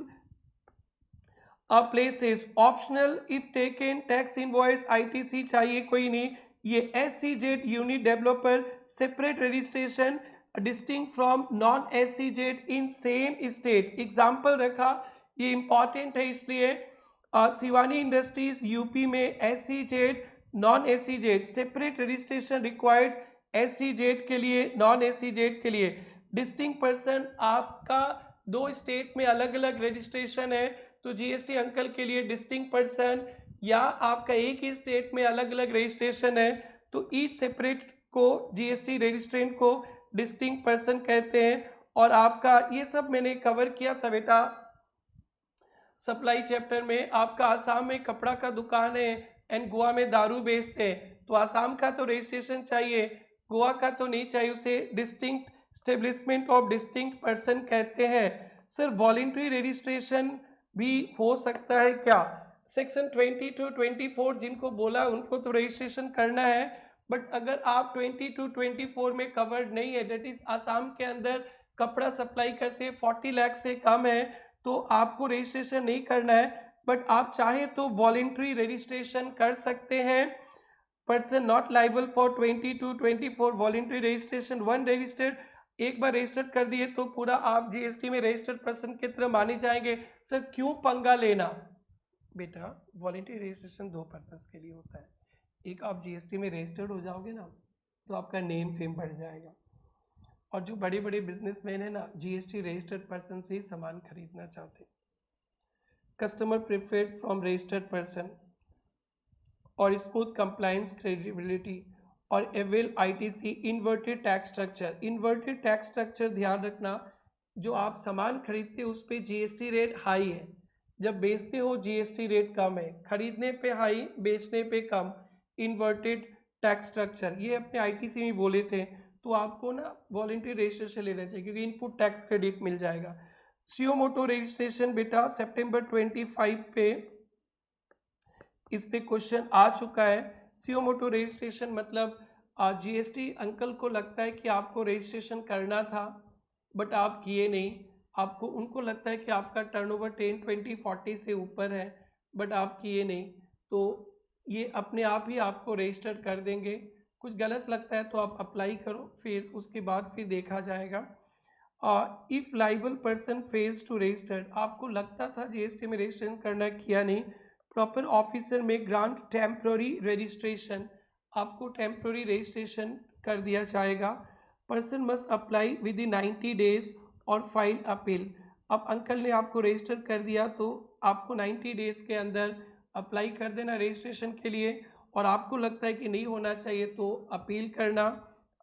places optional if taken. Tax invoice ITC चाहिए कोई नहीं। ये SEZ unit developer, separate registration distinct from non SEZ in same state. Example रखा, ये important है इसलिए। Shivani industries UP में SEZ non SEZ, separate registration required SEZ के लिए, नॉन SEZ के लिए। डिस्टिंक्ट पर्सन, आपका 2 स्टेट में अलग अलग रजिस्ट्रेशन है तो GST अंकल के लिए डिस्टिंक्ट पर्सन, या आपका एक ही स्टेट में अलग अलग रजिस्ट्रेशन है तो ईच सेपरेट को GST रजिस्ट्रेंट को डिस्टिंक्ट पर्सन कहते हैं। और आपका ये सब मैंने कवर किया था बेटा सप्लाई चैप्टर में। आपका आसाम में कपड़ा का दुकान है एंड गोवा में दारू बेचते हैं, तो आसाम का तो रजिस्ट्रेशन चाहिए, गोवा का तो नहीं चाहिए, उसे distinct establishment of distinct person कहते हैं। सर वॉलंटरी रजिस्ट्रेशन भी हो सकता है क्या? सेक्शन 20 to 24 जिनको बोला उनको तो रजिस्ट्रेशन करना है, बट अगर आप 20 to 24 में कवर्ड नहीं है, दैट इज आसाम के अंदर कपड़ा सप्लाई करते 40 लाख से कम है, तो आपको रजिस्ट्रेशन नहीं करना है। बट आप चाहे तो वॉलंटरी रजिस्ट्रेशन कर सकते हैं। Person not liable for 20 to 24 voluntary registration. 1 registered, एक बार रजिस्टर्ड कर दिए तो पूरा आप GST में रजिस्टर्ड पर्सन की तरह माने जाएंगे। सर क्यों पंगा लेना? बेटा वॉलंटरी रजिस्ट्रेशन 2 पर्पस के लिए होता है। एक, आप GST में रजिस्टर्ड हो जाओगे ना तो आपका नेम फेम बढ़ जाएगा, और जो बड़े बड़े बिजनेसमैन है ना GST रजिस्टर्ड पर्सन से ही सामान खरीदना चाहते हैं। Customer preferred from registered person, और स्मूथ कंप्लायंस, क्रेडिबिलिटी, और avail ITC inverted tax structure. Inverted tax structure ध्यान रखना, जो आप सामान खरीदते हो उस पर GST रेट हाई है, जब बेचते हो GST रेट कम है, खरीदने पे हाई बेचने पे कम। इन्वर्टेड टैक्स स्ट्रक्चर ये अपने ITC में बोले थे, तो आपको ना वॉलंटरी रजिस्ट्रेशन लेना चाहिए क्योंकि इनपुट टैक्स क्रेडिट मिल जाएगा। सुयो मोटो रजिस्ट्रेशन बेटा सितंबर 25 पे इस पे क्वेश्चन आ चुका है। सुयो मोटो रजिस्ट्रेशन मतलब GST अंकल को लगता है कि आपको रजिस्ट्रेशन करना था बट आप किए नहीं, आपको उनको लगता है कि आपका टर्नओवर 10, 20, 40 से ऊपर है, बट आप किए नहीं, तो ये अपने आप ही आपको रजिस्टर कर देंगे। कुछ गलत लगता है तो आप अप्लाई करो, फिर उसके बाद फिर देखा जाएगा। If liable person fails to register, आपको लगता था जीएसटी में रजिस्ट्रेशन करना, किया नहीं, प्रॉपर ऑफिसर में ग्रांट टेम्प्ररी रजिस्ट्रेशन, आपको टेम्प्ररी रजिस्ट्रेशन कर दिया जाएगा। Person must apply within 90 days और फाइल अपील। अब अंकल ने आपको रजिस्टर कर दिया तो आपको 90 डेज के अंदर अप्लाई कर देना रजिस्ट्रेशन के लिए, और आपको लगता है कि नहीं होना चाहिए तो अपील करना।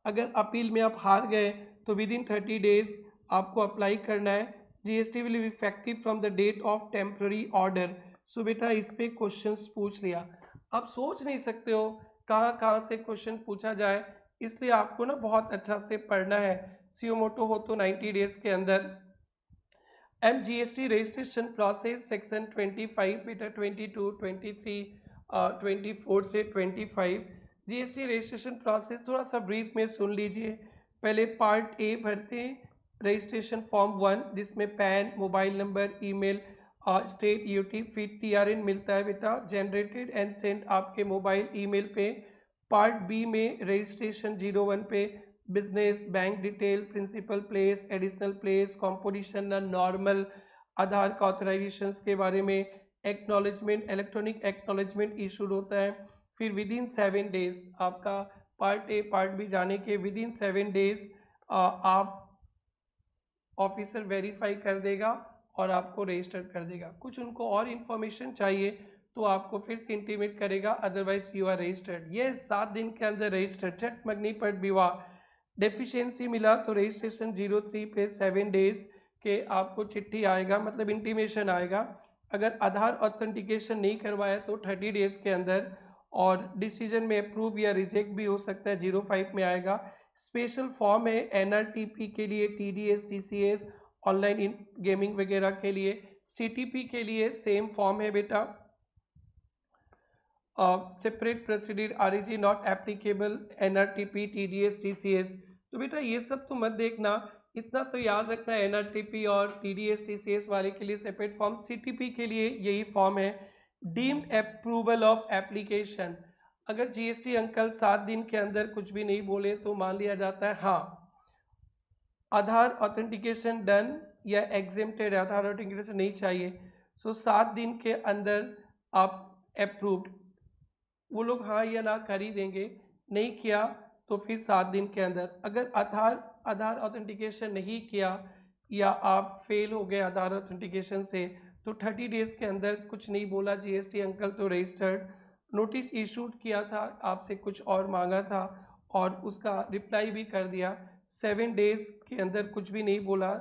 अगर अपील में आप हार गए तो विद इन 30 डेज आपको अप्लाई करना है। GST will be effective from the date of temporary order. So बेटा इस पे क्वेश्चंस पूछ लिया। आप सोच नहीं सकते हो कहाँ कहाँ से क्वेश्चन पूछा जाए, इसलिए आपको ना बहुत अच्छा से पढ़ना है। सियोमोटो हो तो 90 डेज के अंदर। MGST रजिस्ट्रेशन प्रोसेस सेक्शन 25 बेटा 22, 23, 24 से 25। जीएसटी रजिस्ट्रेशन प्रोसेस थोड़ा सा ब्रीफ में सुन लीजिए। पहले पार्ट ए भरते हैं, रजिस्ट्रेशन फॉर्म 1, जिसमें PAN, mobile number, email, state, UT, फिर TRN मिलता है बेटा, जनरेटेड एंड सेंड आपके मोबाइल ईमेल पे। पार्ट बी में रजिस्ट्रेशन 01 पे business, bank detail, principal place, additional place, composition, normal, Aadhaar का ऑथराइजेशन के बारे में, एक्नॉलेजमेंट, इलेक्ट्रॉनिक एक्नॉलेजमेंट इशूड होता है। फिर विद इन 7 डेज आपका पार्ट ए पार्ट बी जाने के विद इन 7 डेज आप ऑफिसर वेरीफाई कर देगा और आपको रजिस्टर कर देगा। कुछ उनको और इन्फॉर्मेशन चाहिए तो आपको फिर से इंटीमेट करेगा, अदरवाइज यू आर रजिस्टर्ड। ये 7 दिन के अंदर रजिस्टर्ड। चट मगनी पट विवाह डेफिशिएंसी मिला तो रजिस्ट्रेशन 03 पे 7 डेज के आपको चिट्ठी आएगा, मतलब इंटीमेशन आएगा। अगर आधार ऑथेंटिकेशन नहीं करवाया तो 30 डेज के अंदर, और डिसीजन में अप्रूव या रिजेक्ट भी हो सकता है, 05 में आएगा। स्पेशल फॉर्म है NRTP के लिए, TDS, TCS, ऑनलाइन गेमिंग वगैरह के लिए। CTP के लिए सेम फॉर्म है बेटा, separate procedure, REG not applicable, NRTP, TDS, TCS। तो बेटा ये सब तो मत देखना, इतना तो याद रखना है NRTP और TDS, TCS वाले के लिए सेपरेट फॉर्म। CTP के लिए यही फॉर्म है। डीम्ड अप्रूवल ऑफ एप्लीकेशन, अगर GST अंकल 7 दिन के अंदर कुछ भी नहीं बोले तो मान लिया जाता है हाँ आधार ऑथेंटिकेशन डन या एग्जेम्प्टेड, आधार ऑथेंटिकेशन नहीं चाहिए। सो 7 दिन के अंदर आप अप्रूव्ड, वो लोग हाँ या ना कर ही देंगे। नहीं किया तो फिर 7 दिन के अंदर। अगर आधार ऑथेंटिकेशन नहीं किया या आप फेल हो गए आधार ऑथेंटिकेशन से तो 30 डेज के अंदर कुछ नहीं बोला GST अंकल तो रजिस्टर्ड। नोटिस इशूड किया था, आपसे कुछ और मांगा था और उसका रिप्लाई भी कर दिया, 7 डेज के अंदर कुछ भी नहीं बोला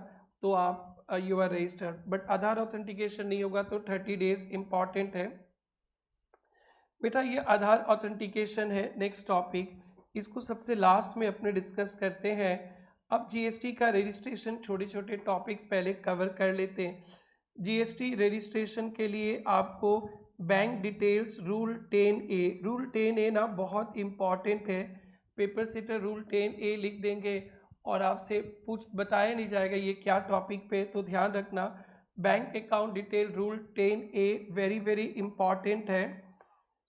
तो आप you are registered. But Aadhaar authentication नहीं होगा तो 30 डेज इंपॉर्टेंट है बेटा। ये आधार ऑथेंटिकेशन है। नेक्स्ट टॉपिक, इसको सबसे लास्ट में अपने डिस्कस करते हैं। अब जीएसटी का रजिस्ट्रेशन छोटे छोटे टॉपिक्स पहले कवर कर लेते हैं। जीएसटी रजिस्ट्रेशन के लिए आपको bank details rule 10A, rule 10A ना बहुत इम्पॉर्टेंट है। पेपर सीटर रूल 10A लिख देंगे और आपसे बताया नहीं जाएगा ये क्या टॉपिक पे, तो ध्यान रखना। Bank account detail rule 10A very very important है।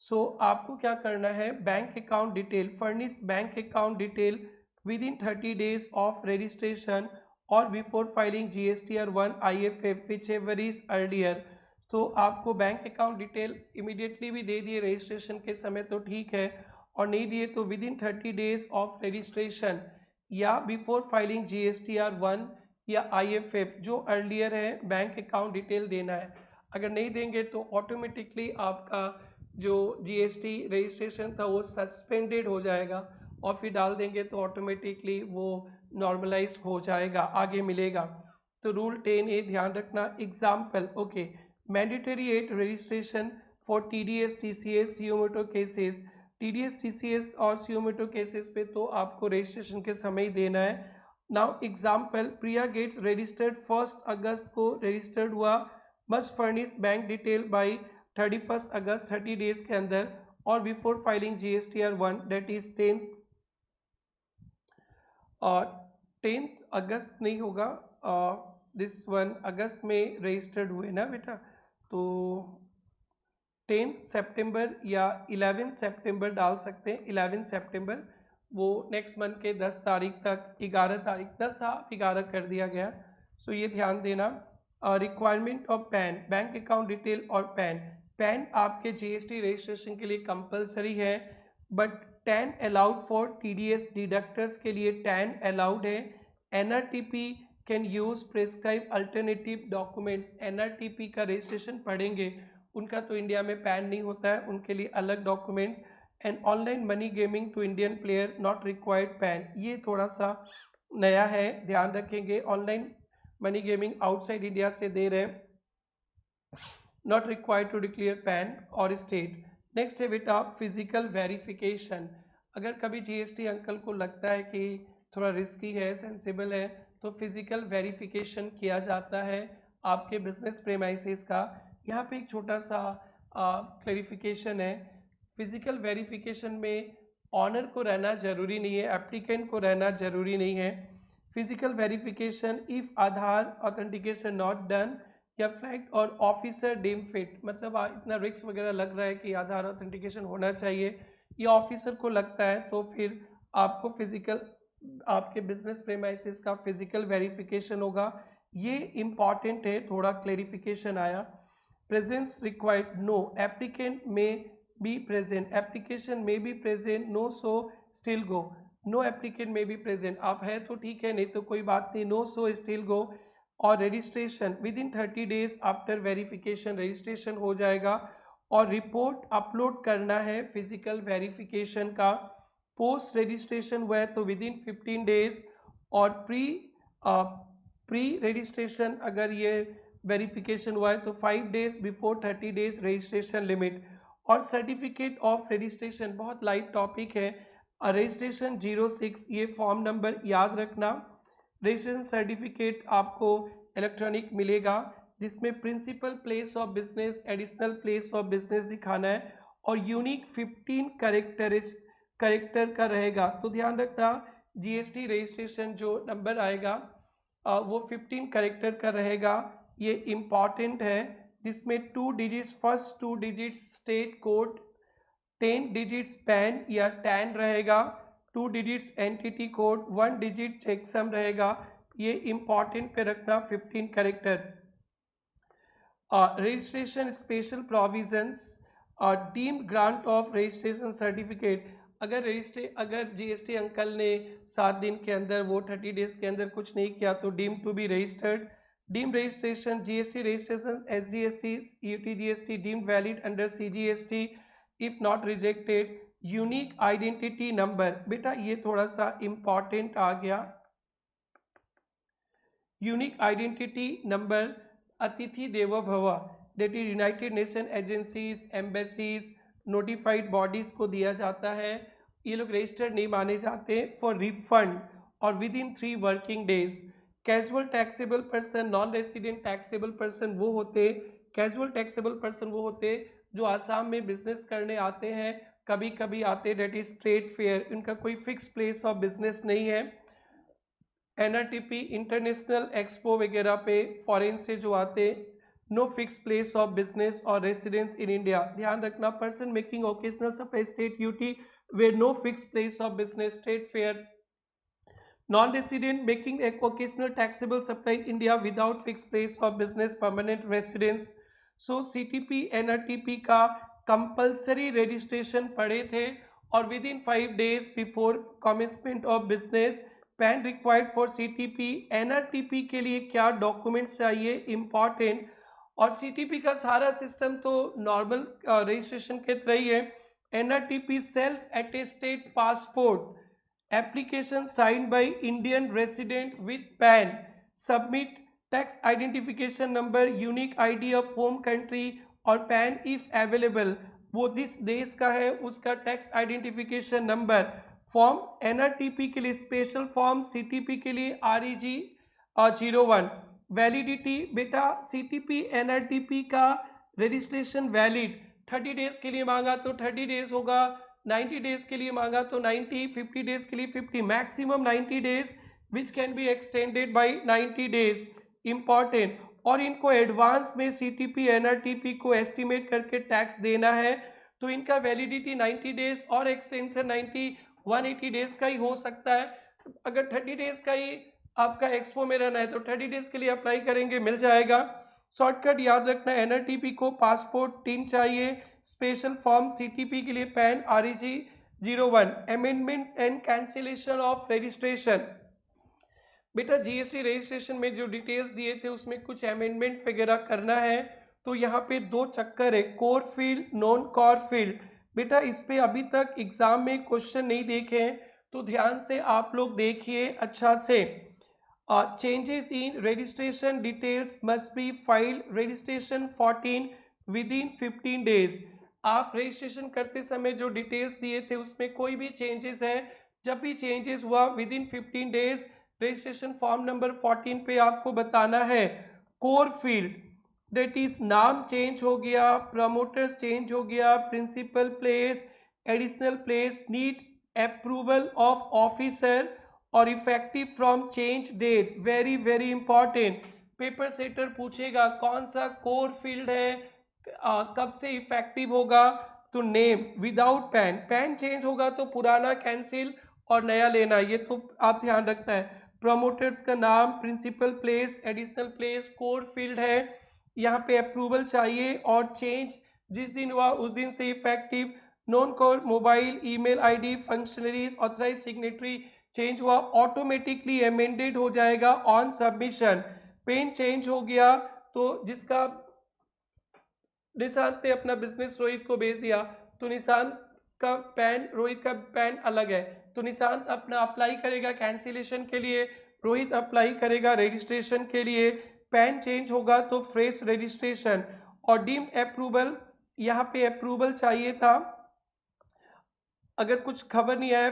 सो आपको क्या करना है, bank account detail, furnish bank account detail with in 30 days of registration और बिफोर फाइलिंग GST और 1 IFF which ever is earlier. तो आपको बैंक अकाउंट डिटेल इमीडिएटली भी दे दिए रजिस्ट्रेशन के समय तो ठीक है, और नहीं दिए तो within 30 days of registration या बिफोर फाइलिंग GST और 1 या IFF जो अर्लियर है बैंक अकाउंट डिटेल देना है। अगर नहीं देंगे तो ऑटोमेटिकली आपका जो GST रजिस्ट्रेशन था वो सस्पेंडेड हो जाएगा, और फिर डाल देंगे तो ऑटोमेटिकली वो नॉर्मलाइज हो जाएगा, आगे मिलेगा। तो रूल 10A ध्यान रखना। Example, okay, mandatory at registration for TDS, TCS, suo motu cases. TDS, TCS और सियोमोटो केसेस पे तो आपको रजिस्ट्रेशन के समय ही देना है। नाउ एग्जाम्पल, प्रिया गेट्स रजिस्टर्ड 1 अगस्त को रजिस्टर्ड हुआ, must furnish bank detail by 31 August 30 days के अंदर और बिफोर फाइलिंग GST और 1 डेट इज 10th अगस्त नहीं होगा, दिस वन अगस्त में रजिस्टर्ड हुए ना बेटा, तो 10 सितंबर या 11 सितंबर डाल सकते हैं, 11 सितंबर, वो नेक्स्ट मंथ के 10 तारीख तक, 11 तारीख 10 था, 11 कर दिया गया। सो ये ध्यान देना। Requirement of PAN, bank account detail और पैन आपके जीएसटी रजिस्ट्रेशन के लिए कंपलसरी है, but TAN allowed for TDS deductors के लिए टैन अलाउड है। NRTP can use prescribe alternative documents, NRTP का रजिस्ट्रेशन पढ़ेंगे, उनका तो इंडिया में पैन नहीं होता है, उनके लिए अलग document. And online money gaming to Indian player not required PAN, ये थोड़ा सा नया है, ध्यान रखेंगे। Online money gaming outside India से दे रहे हैं, not required to declare PAN और स्टेट। नेक्स्ट है बेटा फिजिकल वेरिफिकेशन। अगर कभी जीएसटी अंकल को लगता है कि थोड़ा रिस्की है, सेंसिबल है, तो फिजिकल वेरिफिकेशन किया जाता है आपके बिजनेस प्रेमाइसेस का। यहाँ पे एक छोटा सा क्लैरिफिकेशन है, फिजिकल वेरिफिकेशन में ऑनर को रहना जरूरी नहीं है, एप्लीकेंट को रहना जरूरी नहीं है। Physical verification if Aadhaar authentication not done या फैक्ट और ऑफिसर डीम फिट, मतलब इतना रिस्क वगैरह लग रहा है कि आधार ऑथेंटिकेशन होना चाहिए, या ऑफिसर को लगता है, तो फिर आपको फिजिकल, आपके बिजनेस प्रेमाइसेस का फिजिकल वेरिफिकेशन होगा। ये इम्पॉर्टेंट है, थोड़ा क्लेरिफिकेशन आया। प्रेजेंस रिक्वायर्ड, नो एप्लीकेंट में बी प्रेजेंट, एप्लीकेशन में be present, no so still go, no applicant में बी प्रेजेंट, आप है तो ठीक है, नहीं तो कोई बात नहीं, नो सो स्टिल गो। और registration within 30 days after verification registration हो जाएगा, और रिपोर्ट अपलोड करना है फिजिकल वेरिफिकेशन का। पोस्ट रजिस्ट्रेशन हुआ है तो विद इन 15 डेज, और प्री रजिस्ट्रेशन अगर ये वेरिफिकेशन हुआ है तो 5 days before 30 days registration limit. और सर्टिफिकेट ऑफ रजिस्ट्रेशन बहुत लाइट टॉपिक है, रजिस्ट्रेशन 06, ये फॉर्म नंबर याद रखना। रजिस्ट्रेशन सर्टिफिकेट आपको इलेक्ट्रॉनिक मिलेगा, जिसमें principal place of business, additional place of business दिखाना है, और यूनिक 15 करेक्टर का रहेगा। तो ध्यान रखना, जीएसटी रजिस्ट्रेशन जो नंबर आएगा वो 15 करेक्टर का रहेगा, ये इम्पॉर्टेंट है, जिसमें 2 digits, first 2 digits state code, 10 digits pan या टैन रहेगा, 2 digits entity code, 1 digit checksum रहेगा, ये इम्पॉर्टेंट पे रखना 15 character. Registration special provisions, deemed grant of registration certificate, अगर जीएसटी अंकल ने 7 दिन के अंदर, वो 30 डेज के अंदर कुछ नहीं किया तो deem to be registered. Deem registration, GST registration, SGST, UTGST deemed valid under CGST if not rejected. Unique identity number, बेटा ये थोड़ा सा इंपॉर्टेंट आ गया। यूनिक आइडेंटिटी नंबर अतिथि देवो भव, that is United nation agencies, embassies, notified bodies को दिया जाता है, ये लोग रजिस्टर्ड नहीं माने जाते, फॉर रिफंड और within 3 working days. Casual taxable person, non resident taxable person वो होते, कैजुअल टैक्सेबल पर्सन वो होते जो आसाम में बिजनेस करने आते हैं, कभी कभी आते, डेट इज ट्रेड फेयर, इनका कोई फिक्स प्लेस ऑफ बिजनेस नहीं है। एनआरटीपी इंटरनेशनल एक्सपो वगैरह पे फॉरेन से जो आते, no fix place of business और रेसिडेंस इन इंडिया। ध्यान रखना, person making occasional supply state duty where no fix place of business, trade fair. Non resident making occasional taxable supply India without fix place of business, permanent residence. So CTP NRTP का compulsory registration पड़े थे, और within 5 days before commencement of business. PAN required for CTP, NRTP के लिए क्या documents चाहिए, important. और CTP का सारा सिस्टम तो नॉर्मल रजिस्ट्रेशन के तरह ही है। NRTP self attested passport, application signed by Indian resident with PAN, submit tax identification number, unique ID of home country और पैन इफ अवेलेबल, वो जिस देश का है उसका tax identification number. Form NRTP के लिए स्पेशल फॉर्म, सीटीपी के लिए REG 01। वैलिडिटी, बेटा सीटीपी एनआरटीपी का रजिस्ट्रेशन वैलिड 30 डेज के लिए मांगा तो 30 डेज होगा, 90 डेज के लिए मांगा तो 90, 50 डेज के लिए 50, maximum 90 days which can be extended by 90 days. Important, और इनको एडवांस में सीटीपी एनआरटीपी को एस्टिमेट करके टैक्स देना है, तो इनका वैलिडिटी 90 डेज और एक्सटेंशन 180 डेज का ही हो सकता है। अगर 30 डेज का ही आपका एक्सपो में रहना है तो 30 डेज के लिए अप्लाई करेंगे, मिल जाएगा। शॉर्टकट याद रखना, एनआरटीपी को पासपोर्ट 3 चाहिए, स्पेशल फॉर्म सीटीपी के लिए pan REC 01, amendments and cancellation of registration. बेटा जीएसटी रजिस्ट्रेशन में जो डिटेल्स दिए थे उसमें कुछ अमेंडमेंट वगैरह करना है, तो यहाँ पे 2 चक्कर है, core field non core field. बेटा इस पे अभी तक एग्जाम में क्वेश्चन नहीं देखे हैं, तो ध्यान से आप लोग देखिए अच्छा से। Changes in registration details must be filed registration 14 with in 15 days. आप रजिस्ट्रेशन करते समय जो डिटेल्स दिए थे उसमें कोई भी चेंजेस हैं, जब भी चेंजेस हुआ within 15 days registration form number 14 पे आपको बताना है। कोर फील्ड दैट इज नाम चेंज हो गया, प्रमोटर्स चेंज हो गया, principal place, additional place need approval of officer और effective from change date. Very very important, paper setter पूछेगा कौन सा कोर फील्ड है, कब से इफेक्टिव होगा, तो name without pan, pan change होगा तो पुराना कैंसिल और नया लेना, ये तो आप ध्यान रखना है। प्रमोटर्स का नाम, principal place, additional place, core field है, यहाँ पे अप्रूवल चाहिए, और चेंज जिस दिन हुआ उस दिन से effective. Non core mobile email ID functionaries authorise signatory change हुआ, ऑटोमेटिकली अमेंडेड हो जाएगा ऑन सबमिशन। पेन चेंज हो गया तो जिसका निशांत ने अपना बिजनेस रोहित को भेज दिया, तो निशांत का पैन रोहित का पैन अलग है, तो निशांत अपना अप्लाई करेगा कैंसिलेशन के लिए, रोहित अप्लाई करेगा रजिस्ट्रेशन के लिए। पैन चेंज होगा तो फ्रेश रजिस्ट्रेशन। और डीम्ड अप्रूवल, यहाँ पे अप्रूवल चाहिए था, अगर कुछ खबर नहीं आया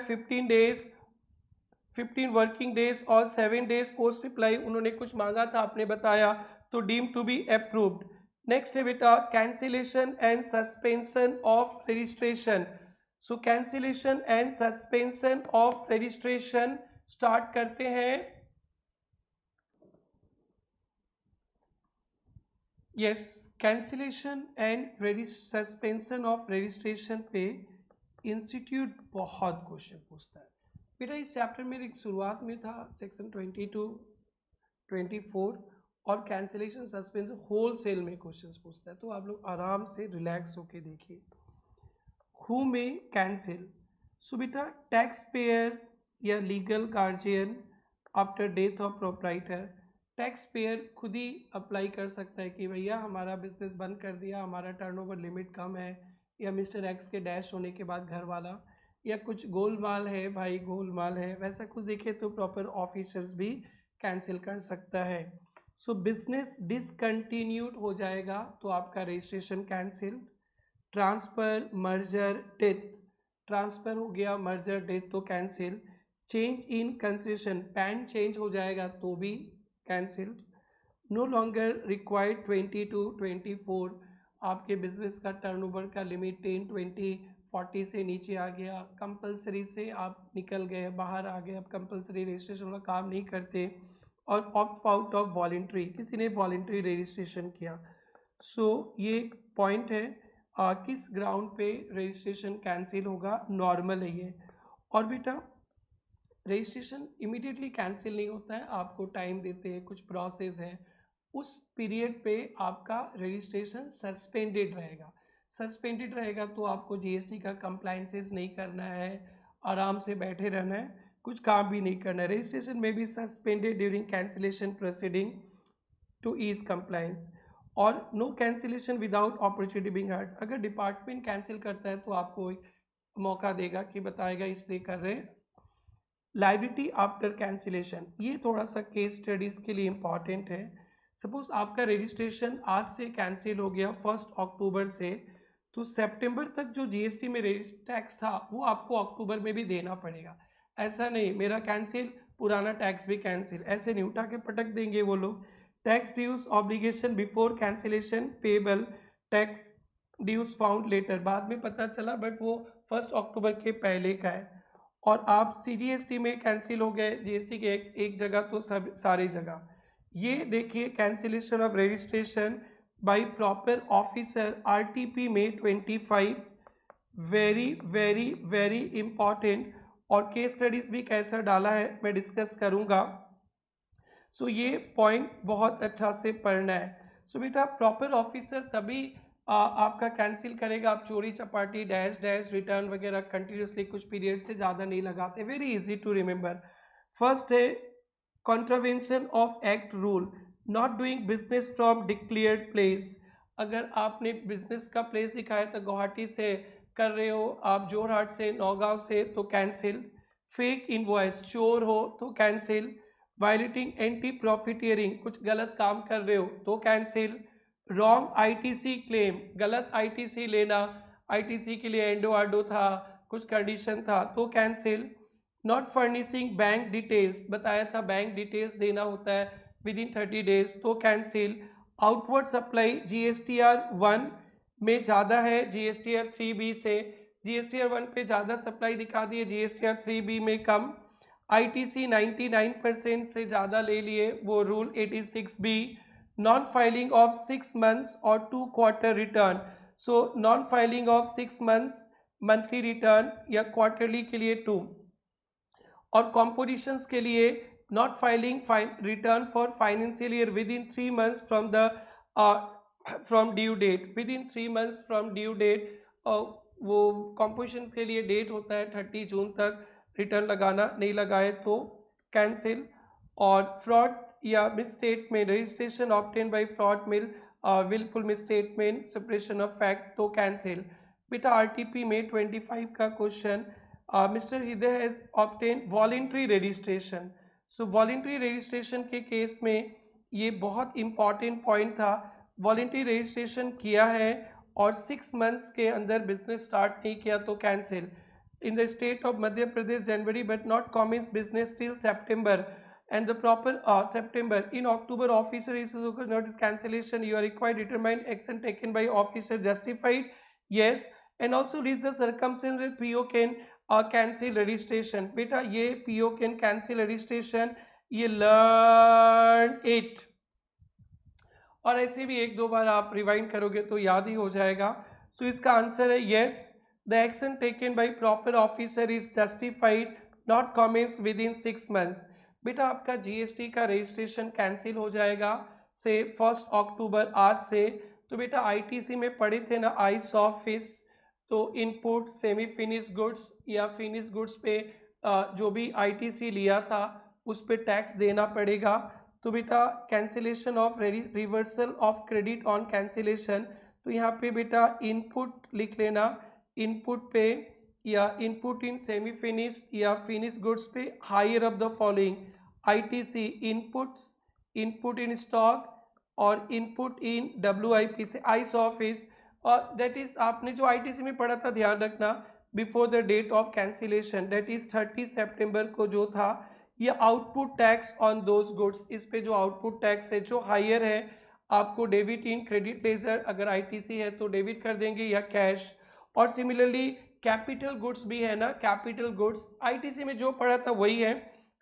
15 वर्किंग डेज और 7 डेज पोस्ट रिप्लाई उन्होंने कुछ मांगा था, आपने बताया, तो deem to be approved. Next है बेटा cancellation and suspension of registration. So cancellation and suspension of registration start करते हैं। Yes, cancellation and suspension of registration पे इंस्टीट्यूट बहुत क्वेश्चन पूछता है बेटा। इस चैप्टर में एक शुरुआत में था सेक्शन 22 24, और कैंसिलेशन सस्पेंशन होलसेल में क्वेश्चंस पूछता है, तो आप लोग आराम से रिलैक्स होके देखिए। हु में कैंसिल, सो बेटा टैक्स पेयर या legal guardian after death of proprietor, tax payer खुद ही अप्लाई कर सकता है कि भैया हमारा बिजनेस बंद कर दिया, हमारा टर्नओवर लिमिट कम है, या मिस्टर एक्स के डैश होने के बाद घर वाला, या कुछ गोलमाल है भाई, गोलमाल है, वैसा कुछ देखे तो प्रॉपर ऑफिसर्स भी कैंसिल कर सकता है। सो बिजनेस डिसकंटिन्यूड हो जाएगा तो आपका registration cancel. Transfer, merger, death, transfer हो गया, मर्जर, डेथ तो cancel. Change in concession, PAN change हो जाएगा तो भी cancel. No longer required 20 to 24, आपके बिजनेस का टर्नओवर का लिमिट 10, 20, 40 से नीचे आ गया, कंपलसरी से आप निकल गए, बाहर आ गए, अब कंपलसरी रजिस्ट्रेशन का काम नहीं करते, और ऑप्ट आउट ऑफ वॉलेंट्री, किसी ने वॉलेंट्री रजिस्ट्रेशन किया। सो ये एक पॉइंट है, किस ग्राउंड पे रजिस्ट्रेशन कैंसिल होगा, नॉर्मल है ये। और बेटा रजिस्ट्रेशन इमीडिएटली कैंसिल नहीं होता है, आपको टाइम देते हैं, कुछ प्रोसेस है, उस पीरियड पे आपका रजिस्ट्रेशन सस्पेंडेड रहेगा। सस्पेंडेड रहेगा तो आपको जीएसटी का कंप्लाइंसेस नहीं करना है, आराम से बैठे रहना है, कुछ काम भी नहीं करना है। रजिस्ट्रेशन में भी suspended during cancellation proceeding to ease compliance, और no cancellation without opportunity being heard. अगर डिपार्टमेंट कैंसिल करता है तो आपको एक मौका देगा कि बताएगा इसलिए कर रहे हैं। लायबिलिटी आफ्टर कैंसिलेशन, ये थोड़ा सा केस स्टडीज़ के लिए इम्पॉर्टेंट है। सपोज आपका रजिस्ट्रेशन आज से कैंसिल हो गया 1 अक्टूबर से, तो सितंबर तक जो जीएसटी में टैक्स था वो आपको अक्टूबर में भी देना पड़ेगा। ऐसा नहीं मेरा कैंसिल पुराना टैक्स भी कैंसिल, ऐसे नहीं उठा के पटक देंगे वो लोग। Tax dues obligation before cancellation payable, tax dues found later, बाद में पता चला बट वो 1 अक्टूबर के पहले का है। और आप सीजीएसटी में कैंसिल हो गए जीएसटी के एक जगह तो सब सारे जगह, ये देखिए cancellation of registration bye proper officer RTP में 25, वेरी वेरी वेरी इंपॉर्टेंट। और केस स्टडीज भी कैसा डाला है मैं डिस्कस करूंगा। सो ये पॉइंट बहुत अच्छा से पढ़ना है। सो बेटा प्रॉपर ऑफिसर तभी आपका कैंसिल करेगा, आप चोरी चपाटी डैश डैश रिटर्न वगैरह कंटिन्यूसली कुछ पीरियड से ज़्यादा नहीं लगाते। Very easy to remember. First है contravention of act rule, not doing business from declared place. अगर आपने बिजनेस का प्लेस दिखाया तो गुवाहाटी से कर रहे हो, आप जोरहाट से नौगांव से, तो कैंसिल। फेक इनवॉइस, चोर हो तो कैंसिल। वायलेटिंग एंटी प्रॉफिटियरिंग, कुछ गलत काम कर रहे हो तो कैंसिल। रॉन्ग ITC क्लेम, गलत ITC लेना, ITC के लिए एंडो आडो था, कुछ कंडीशन था तो cancel. Not furnishing bank details, बताया था बैंक डिटेल्स देना होता है विद इन 30 डेज तो कैंसिल। आउटवर्ड सप्लाई GSTR 1 में ज़्यादा है GSTR 3B से, GSTR 1 पे ज़्यादा सप्लाई दिखा दी है, GSTR 3B में कम। ITC 99% से ज़्यादा ले लिए, वो rule 86B। Non filing of 6 months और 2 quarter return, so non filing of 6 months monthly return या क्वार्टरली के लिए 2, और कॉम्पोजिशंस के लिए not filing return for financial year within 3 months from the from due date, within 3 months from due date. वो composition के लिए date होता है 30 जून तक रिटर्न लगाना, नहीं लगाए तो कैंसिल। और फ्रॉड या misstatement, registration obtain by fraud मिल wilful misstatement, separation of fact तो कैंसिल। बेटा RTP में 25 का question, Mr. Hidey has obtained voluntary registration. So voluntary registration के केस में ये बहुत इम्पॉर्टेंट पॉइंट था। वॉलेंट्री रजिस्ट्रेशन किया है और 6 months के अंदर बिजनेस स्टार्ट नहीं किया तो cancel. In the state of Madhya Pradesh January but not commence business till September and the proper September. In October officer issues notice cancellation, you are required determine action taken by officer justified, yes, and also reach the circumstance where PO can cancel registration. बेटा ये PO can cancel registration, ये learn it, और ऐसे भी एक दो बार आप rewind करोगे तो याद ही हो जाएगा। सो इसका आंसर है yes, the action taken by proper officer is justified, not commence within 6 months। बेटा आपका GST का रजिस्ट्रेशन कैंसिल हो जाएगा से 1 अक्टूबर आज से। तो बेटा ITC में पढ़े थे ना आइस ऑफ फिश, तो इनपुट सेमी फिनिश गुड्स या फिनिश गुड्स पे जो भी ITC लिया था उस पे टैक्स देना पड़ेगा। तो बेटा cancellation of reversal of credit on cancellation, तो यहाँ पे बेटा इनपुट लिख लेना, इनपुट पे या इनपुट इन सेमी फिनिश्ड या फिनिश गुड्स पे higher of the following ITC inputs, input in stock और इनपुट इन WIP से आइस ऑफिस। और दैट इज आपने जो ITC में पढ़ा था ध्यान रखना, before the date of cancellation that is 30 सितंबर को जो था, ये output tax on those goods, इस पे जो आउटपुट टैक्स है जो हायर है आपको डेबिट इन क्रेडिट लेजर, अगर ITC है तो डेबिट कर देंगे या कैश। और सिमिलरली कैपिटल गुड्स भी है ना, कैपिटल गुड्स ITC में जो पढ़ा था वही है,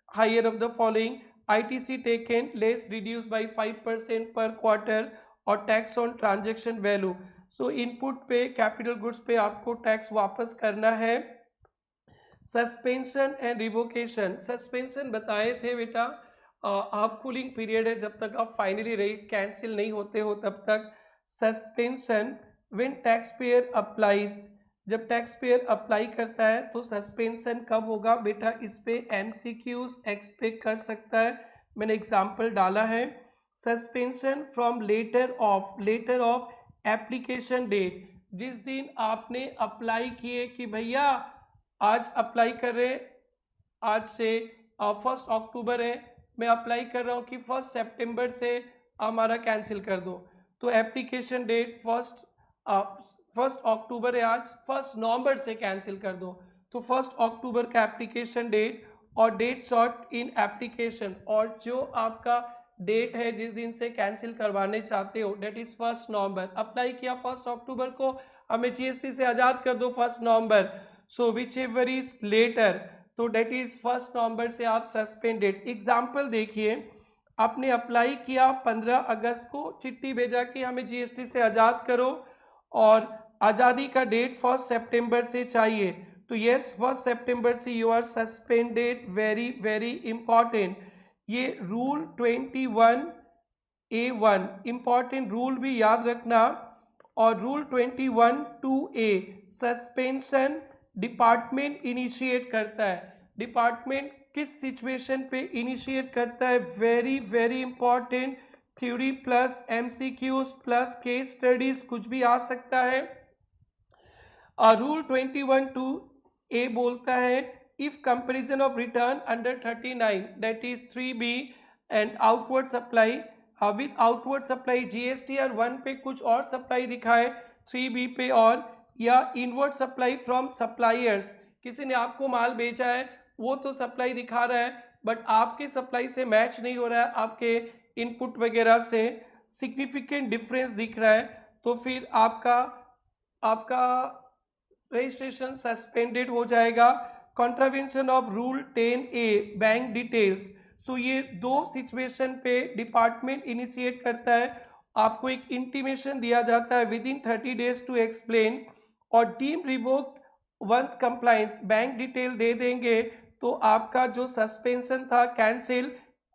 higher of the following ITC taken less reduce by 5% per quarter और tax on transaction value. So input पे कैपिटल गुड्स पे आपको टैक्स वापस करना है। सस्पेंशन एंड रिवोकेशन, सस्पेंशन बताए थे बेटा, आप कूलिंग पीरियड है जब तक आप फाइनली रेट कैंसिल नहीं होते हो तब तक। Suspension when tax payer applies, जब टैक्स पेयर अप्लाई करता है तो सस्पेंशन कब होगा बेटा, इस पे MCQs एक्सपेक्ट कर सकता है, मैंने एग्जाम्पल डाला है। Suspension from later of application date, जिस दिन आपने अप्लाई किए कि भैया आज अप्लाई कर रहे, आज से 1 अक्टूबर है, मैं अप्लाई कर रहा हूँ कि 1 सितंबर से हमारा कैंसिल कर दो, तो एप्लीकेशन डेट 1 अक्टूबर है आज, 1 नवंबर से कैंसिल कर दो, तो 1 अक्टूबर का एप्लीकेशन डेट और डेट शॉर्ट इन एप्लीकेशन, और जो आपका डेट है जिस दिन से कैंसिल करवाने चाहते हो डेट इज 1 नवंबर। अप्लाई किया 1 अक्टूबर को, हमें GST से आज़ाद कर दो 1 नवंबर, सो विच एवर इज लेटर, तो डेट इज 1 नवंबर से आप सस्पेंडेड। एग्जाम्पल देखिए, आपने अप्लाई किया 15 अगस्त को, चिट्ठी भेजा कि हमें जीएसटी से आज़ाद करो और आज़ादी का डेट 1 सितंबर से चाहिए, तो यस 1 सितंबर से you are suspended. Very very important, ये रूल 21A1 इंपॉर्टेंट रूल भी याद रखना। और rule 21(2)A suspension department initiate करता है। डिपार्टमेंट किस सिचुएशन पे इनिशिएट करता है, very very important. Theory plus MCQs plus case studies कुछ भी आ सकता है। रूल 21(2)A बोलता है if comparison of return under 39 that is 3B and outward supply with outward supply GSTR 1 पे कुछ और सप्लाई दिखाए, 3B पे और, या इनवर्ड सप्लाई फ्रॉम सप्लायर्स, किसी ने आपको माल बेचा है वो तो सप्लाई दिखा रहा है बट आपके सप्लाई से मैच नहीं हो रहा है, आपके इनपुट वगैरह से सिग्निफिकेंट डिफरेंस दिख रहा है, तो फिर आपका आपका रजिस्ट्रेशन सस्पेंडेड हो जाएगा। Contravention of rule 10A bank details, तो ये दो सिचुएशन पे डिपार्टमेंट इनिशिएट करता है, आपको एक इंटीमेशन दिया जाता है within 30 days to explain, और deem revoked once compliance bank detail दे देंगे तो आपका जो सस्पेंशन था कैंसिल,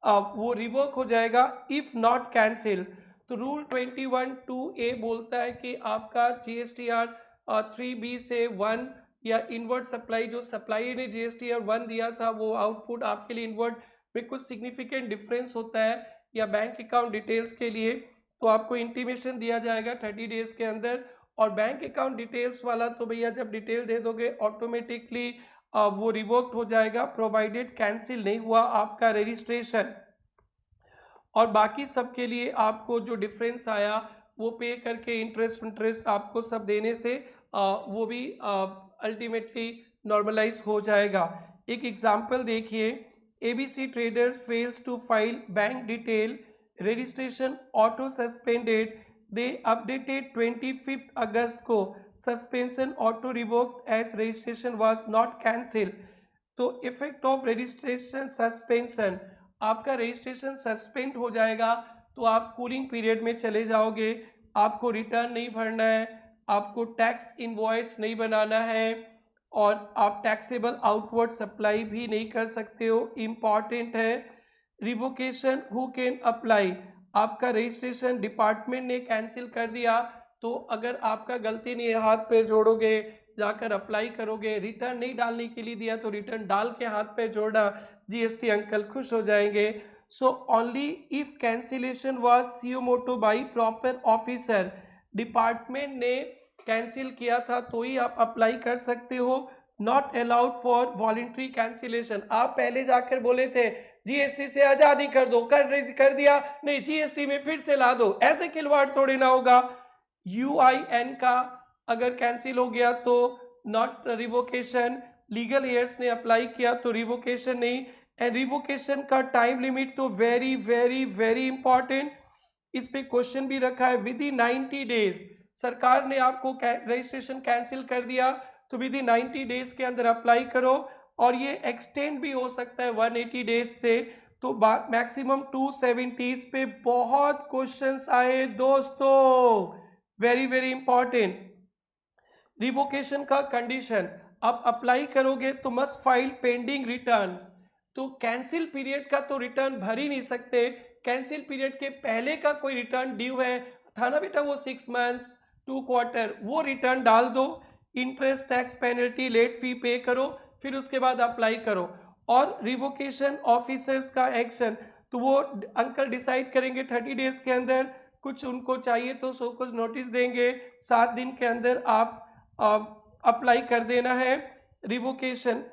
वो रिवोक हो जाएगा इफ नॉट कैंसिल। तो रूल 21(2)A बोलता है कि आपका जीएसटीआर 3B से 1 या इनवर्ड सप्लाई, जो सप्लाई ने जीएसटीआर 1 दिया था वो आउटपुट आपके लिए इनवर्ड में कुछ सिग्निफिकेंट डिफरेंस होता है, या बैंक अकाउंट डिटेल्स के लिए तो आपको इंटीमेशन दिया जाएगा 30 डेज के अंदर। और बैंक अकाउंट डिटेल्स वाला तो भैया जब डिटेल दे दोगे ऑटोमेटिकली वो रिवोक्ड हो जाएगा, प्रोवाइडेड कैंसिल नहीं हुआ आपका रजिस्ट्रेशन। और बाकी सब के लिए आपको जो डिफरेंस आया वो पे करके इंटरेस्ट आपको सब देने से वो भी अल्टीमेटली नॉर्मलाइज हो जाएगा। एक एग्जांपल देखिए, ABC trader fails to file bank detail, registration auto suspended, they updated 25 अगस्त को, suspension auto revoked as registration was not cancel. तो इफेक्ट ऑफ रजिस्ट्रेशन सस्पेंशन, आपका रजिस्ट्रेशन सस्पेंड हो जाएगा तो आप कूलिंग पीरियड में चले जाओगे, आपको रिटर्न नहीं भरना है, आपको टैक्स इनवॉइस नहीं बनाना है, और आप टैक्सेबल आउटवर्ड सप्लाई भी नहीं कर सकते हो। इम्पॉर्टेंट है, रिवोकेशन हु कैन अप्लाई, आपका रजिस्ट्रेशन डिपार्टमेंट ने कैंसिल कर दिया तो अगर आपका गलती नहीं है हाथ पैर जोड़ोगे, जाकर अप्लाई करोगे, रिटर्न नहीं डालने के लिए दिया तो रिटर्न डाल के हाथ पैर जोड़ना, जीएसटी अंकल खुश हो जाएंगे। So only if cancellation was suo moto by proper officer, department ने कैंसिल किया था तो ही आप अप्लाई कर सकते हो, not allowed for voluntary cancellation. आप पहले जाकर बोले थे जीएसटी से आजादी कर दो, कर दिया, नहीं जीएसटी में फिर से ला दो, ऐसे खिलवाड़ थोड़ी ना होगा। यूआईएन का अगर कैंसिल हो गया तो नॉट रिवोकेशन, लीगल हेयर्स ने अप्लाई किया तो रिवोकेशन नहीं, एंड रिवोकेशन का टाइम लिमिट तो वेरी वेरी वेरी इंपॉर्टेंट, इस पे क्वेश्चन भी रखा है विद इन 90 डेज, सरकार ने आपको रजिस्ट्रेशन कैंसिल कर दिया तो विद इन 90 डेज के अंदर अप्लाई करो, और ये एक्सटेंड भी हो सकता है 180 डेज से, तो मैक्सिमम 270 पे बहुत क्वेश्चंस आए दोस्तों, वेरी वेरी इंपॉर्टेंट। रिवोकेशन का कंडीशन, आप अप्लाई करोगे तो मस्ट फाइल पेंडिंग रिटर्न्स, तो कैंसिल पीरियड का तो रिटर्न भर ही नहीं सकते, कैंसिल पीरियड के पहले का कोई रिटर्न ड्यू है था ना बेटा, वो 6 मंथ्स 2 क्वार्टर, वो रिटर्न डाल दो, interest tax penalty late fee pay करो, फिर उसके बाद अप्लाई करो। और रिवोकेशन ऑफिसर्स का एक्शन तो वो अंकल डिसाइड करेंगे 30 डेज के अंदर, कुछ उनको चाहिए तो सो कुछ नोटिस देंगे, 7 दिन के अंदर आप अप्लाई कर देना है रिवोकेशन,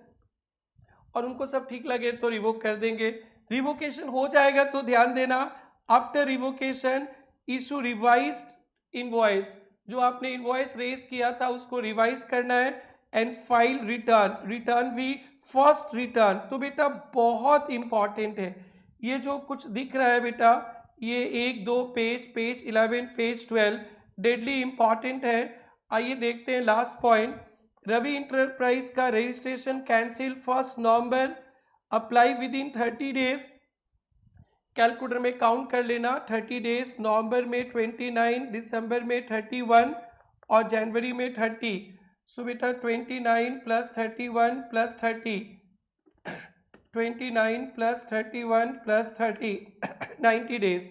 और उनको सब ठीक लगे तो रिवोक कर देंगे। रिवोकेशन हो जाएगा तो ध्यान देना, after revocation issue revised invoice, जो आपने इनवॉइस रेज किया था उसको रिवाइज करना है, एंड फाइल रिटर्न, रिटर्न भी फर्स्ट रिटर्न, तो बेटा बहुत इंपॉर्टेंट है, ये जो कुछ दिख रहा है बेटा ये 1-2 पेज 11 पेज 12 डेडली इंपॉर्टेंट है। आइए देखते हैं लास्ट पॉइंट, रवि इंटरप्राइज का रजिस्ट्रेशन कैंसिल 1 नवंबर, apply within 30 days, calculator में काउंट कर लेना 30 डेज, नवंबर में 29, दिसंबर में 31 और जनवरी में 30। सो बेटा 29 plus 31 plus 30, 29 plus 31 plus 30 90 days.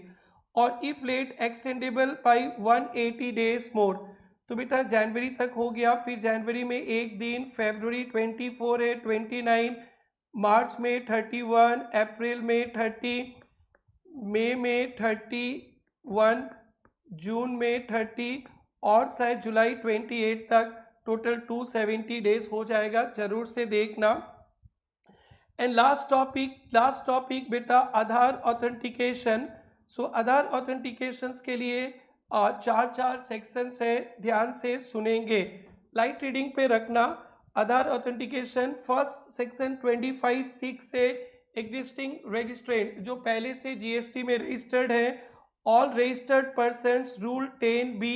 और if late extendable by 180 days more, तो बेटा जनवरी तक हो गया, फिर जनवरी में एक दिन, फरवरी 24 है 29, मार्च में 31, अप्रैल में 30, मई में 31, जून में 30 और शायद जुलाई 28 तक, टोटल 270 डेज हो जाएगा, जरूर से देखना। एंड लास्ट टॉपिक बेटा आधार ऑथेंटिकेशन। सो आधार ऑथेंटिकेशन के लिए चार सेक्शंस है, ध्यान से सुनेंगे, लाइट रीडिंग पे रखना। आधार ऑथेंटिकेशन फर्स्ट सेक्शन 25(6) से एग्जिस्टिंग रजिस्ट्रेंट जो पहले से जीएसटी में रजिस्टर्ड है, all registered persons, rule 10B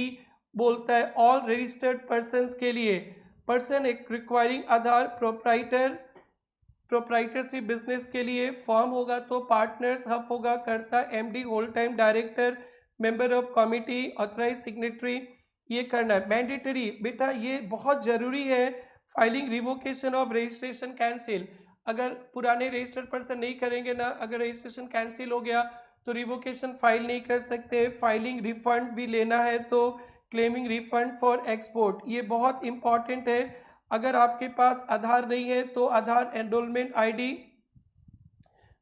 बोलता है ऑल रजिस्टर्ड पर्सन्स के लिए, person requiring Aadhaar, proprietorship business के लिए, फॉर्म होगा तो पार्टनर्स, हफ होगा karta, MD, whole time director, member of committee, authorise signatory, ये करना है मैंडेटरी। बेटा ये बहुत जरूरी है, filing revocation of registration cancel, अगर पुराने रजिस्टर्ड पर्सन नहीं करेंगे ना, अगर रजिस्ट्रेशन कैंसिल हो गया तो रिवोकेशन फाइल नहीं कर सकते। फाइलिंग रिफंड भी लेना है तो क्लेमिंग रिफंड फॉर एक्सपोर्ट, ये बहुत इंपॉर्टेंट है। अगर आपके पास आधार नहीं है तो Aadhaar enrolment ID,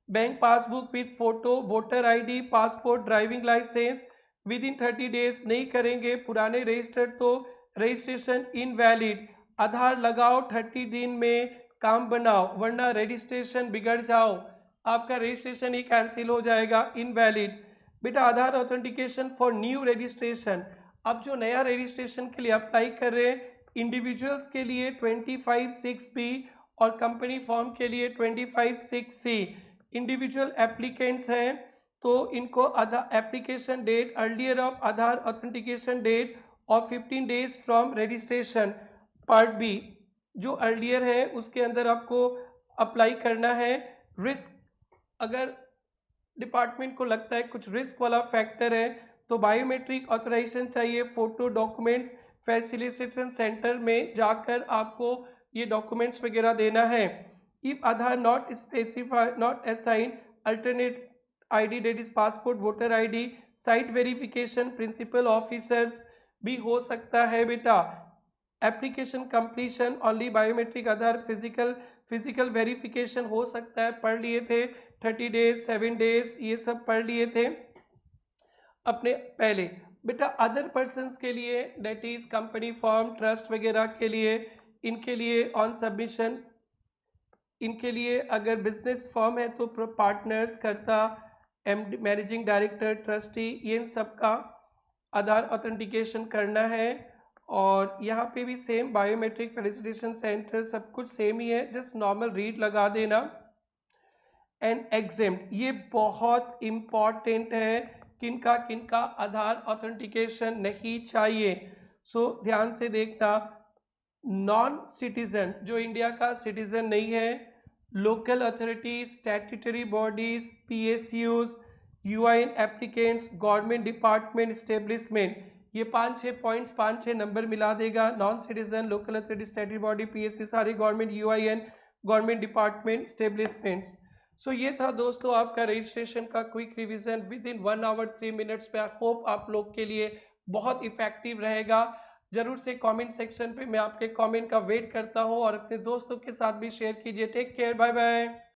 bank passbook with photo, voter ID, passport, driving licence within 30 days, नहीं करेंगे पुराने रजिस्टर्ड तो रजिस्ट्रेशन इनवैलिड। आधार लगाओ 30 दिन में काम बनाओ, वरना रजिस्ट्रेशन बिगड़ जाओ, आपका रजिस्ट्रेशन ही कैंसिल हो जाएगा, इनवैलिड। बेटा आधार ऑथेंटिकेशन फॉर न्यू रजिस्ट्रेशन, अब जो नया रजिस्ट्रेशन के लिए अप्लाई कर रहे हैं, इंडिविजुअल्स के लिए 25(6)(b) और कंपनी फॉर्म के लिए 25(6)(c। इंडिविजुअल एप्लीकेंट्स हैं तो इनको application date earlier of Aadhaar authentication date और 15 days from registration, part B जो अर्लियर है उसके अंदर आपको अप्लाई करना है। रिस्क, अगर डिपार्टमेंट को लगता है कुछ रिस्क वाला फैक्टर है तो बायोमेट्रिक ऑथराइजेशन चाहिए, फोटो डॉक्यूमेंट्स फैसिलिटेशन सेंटर में जाकर आपको ये डॉक्यूमेंट्स वगैरह देना है। If Aadhaar not specify not assign alternate ID that is passport, voter ID, site verification principal officers भी हो सकता है बेटा। Application completion only biometric Aadhaar, physical verification हो सकता है, पढ़ लिए थे 30 डेज 7 डेज ये सब पढ़ लिए थे अपने पहले। बेटा अदर पर्सन्स के लिए that is company form, trust वगैरह के लिए, इनके लिए ऑन सबमिशन, इनके लिए अगर बिजनेस फॉर्म है तो पार्टनर्स, करता, मैनेजिंग डायरेक्टर, ट्रस्टी, ये सब का आधार ऑथेंटिकेशन करना है। और यहाँ पे भी सेम बायोमेट्रिक फेलिसिटेशन सेंटर सब कुछ सेम ही है, जस्ट नॉर्मल रीड लगा देना। एंड एग्जेम्प्ट, ये बहुत इम्पॉर्टेंट है, किनका किनका आधार ऑथेंटिकेशन नहीं चाहिए। सो ध्यान से देखना, नॉन सिटीजन जो इंडिया का सिटीजन नहीं है, local authorities, statutory bodies, PSUs, UIN applicants, government department establishment, ये 5-6 पॉइंट्स 5-6 नंबर मिला देगा। Non citizen, local authority, statutory body, PSU, सारी government, UIN, government department establishments. So ये था दोस्तों आपका रजिस्ट्रेशन का quick revision within 1 hour 3 minutes पे। आई होप आप लोग के लिए बहुत इफेक्टिव रहेगा। जरूर से कमेंट सेक्शन पे मैं आपके कमेंट का वेट करता हूँ और अपने दोस्तों के साथ भी शेयर कीजिए। Take care, bye bye.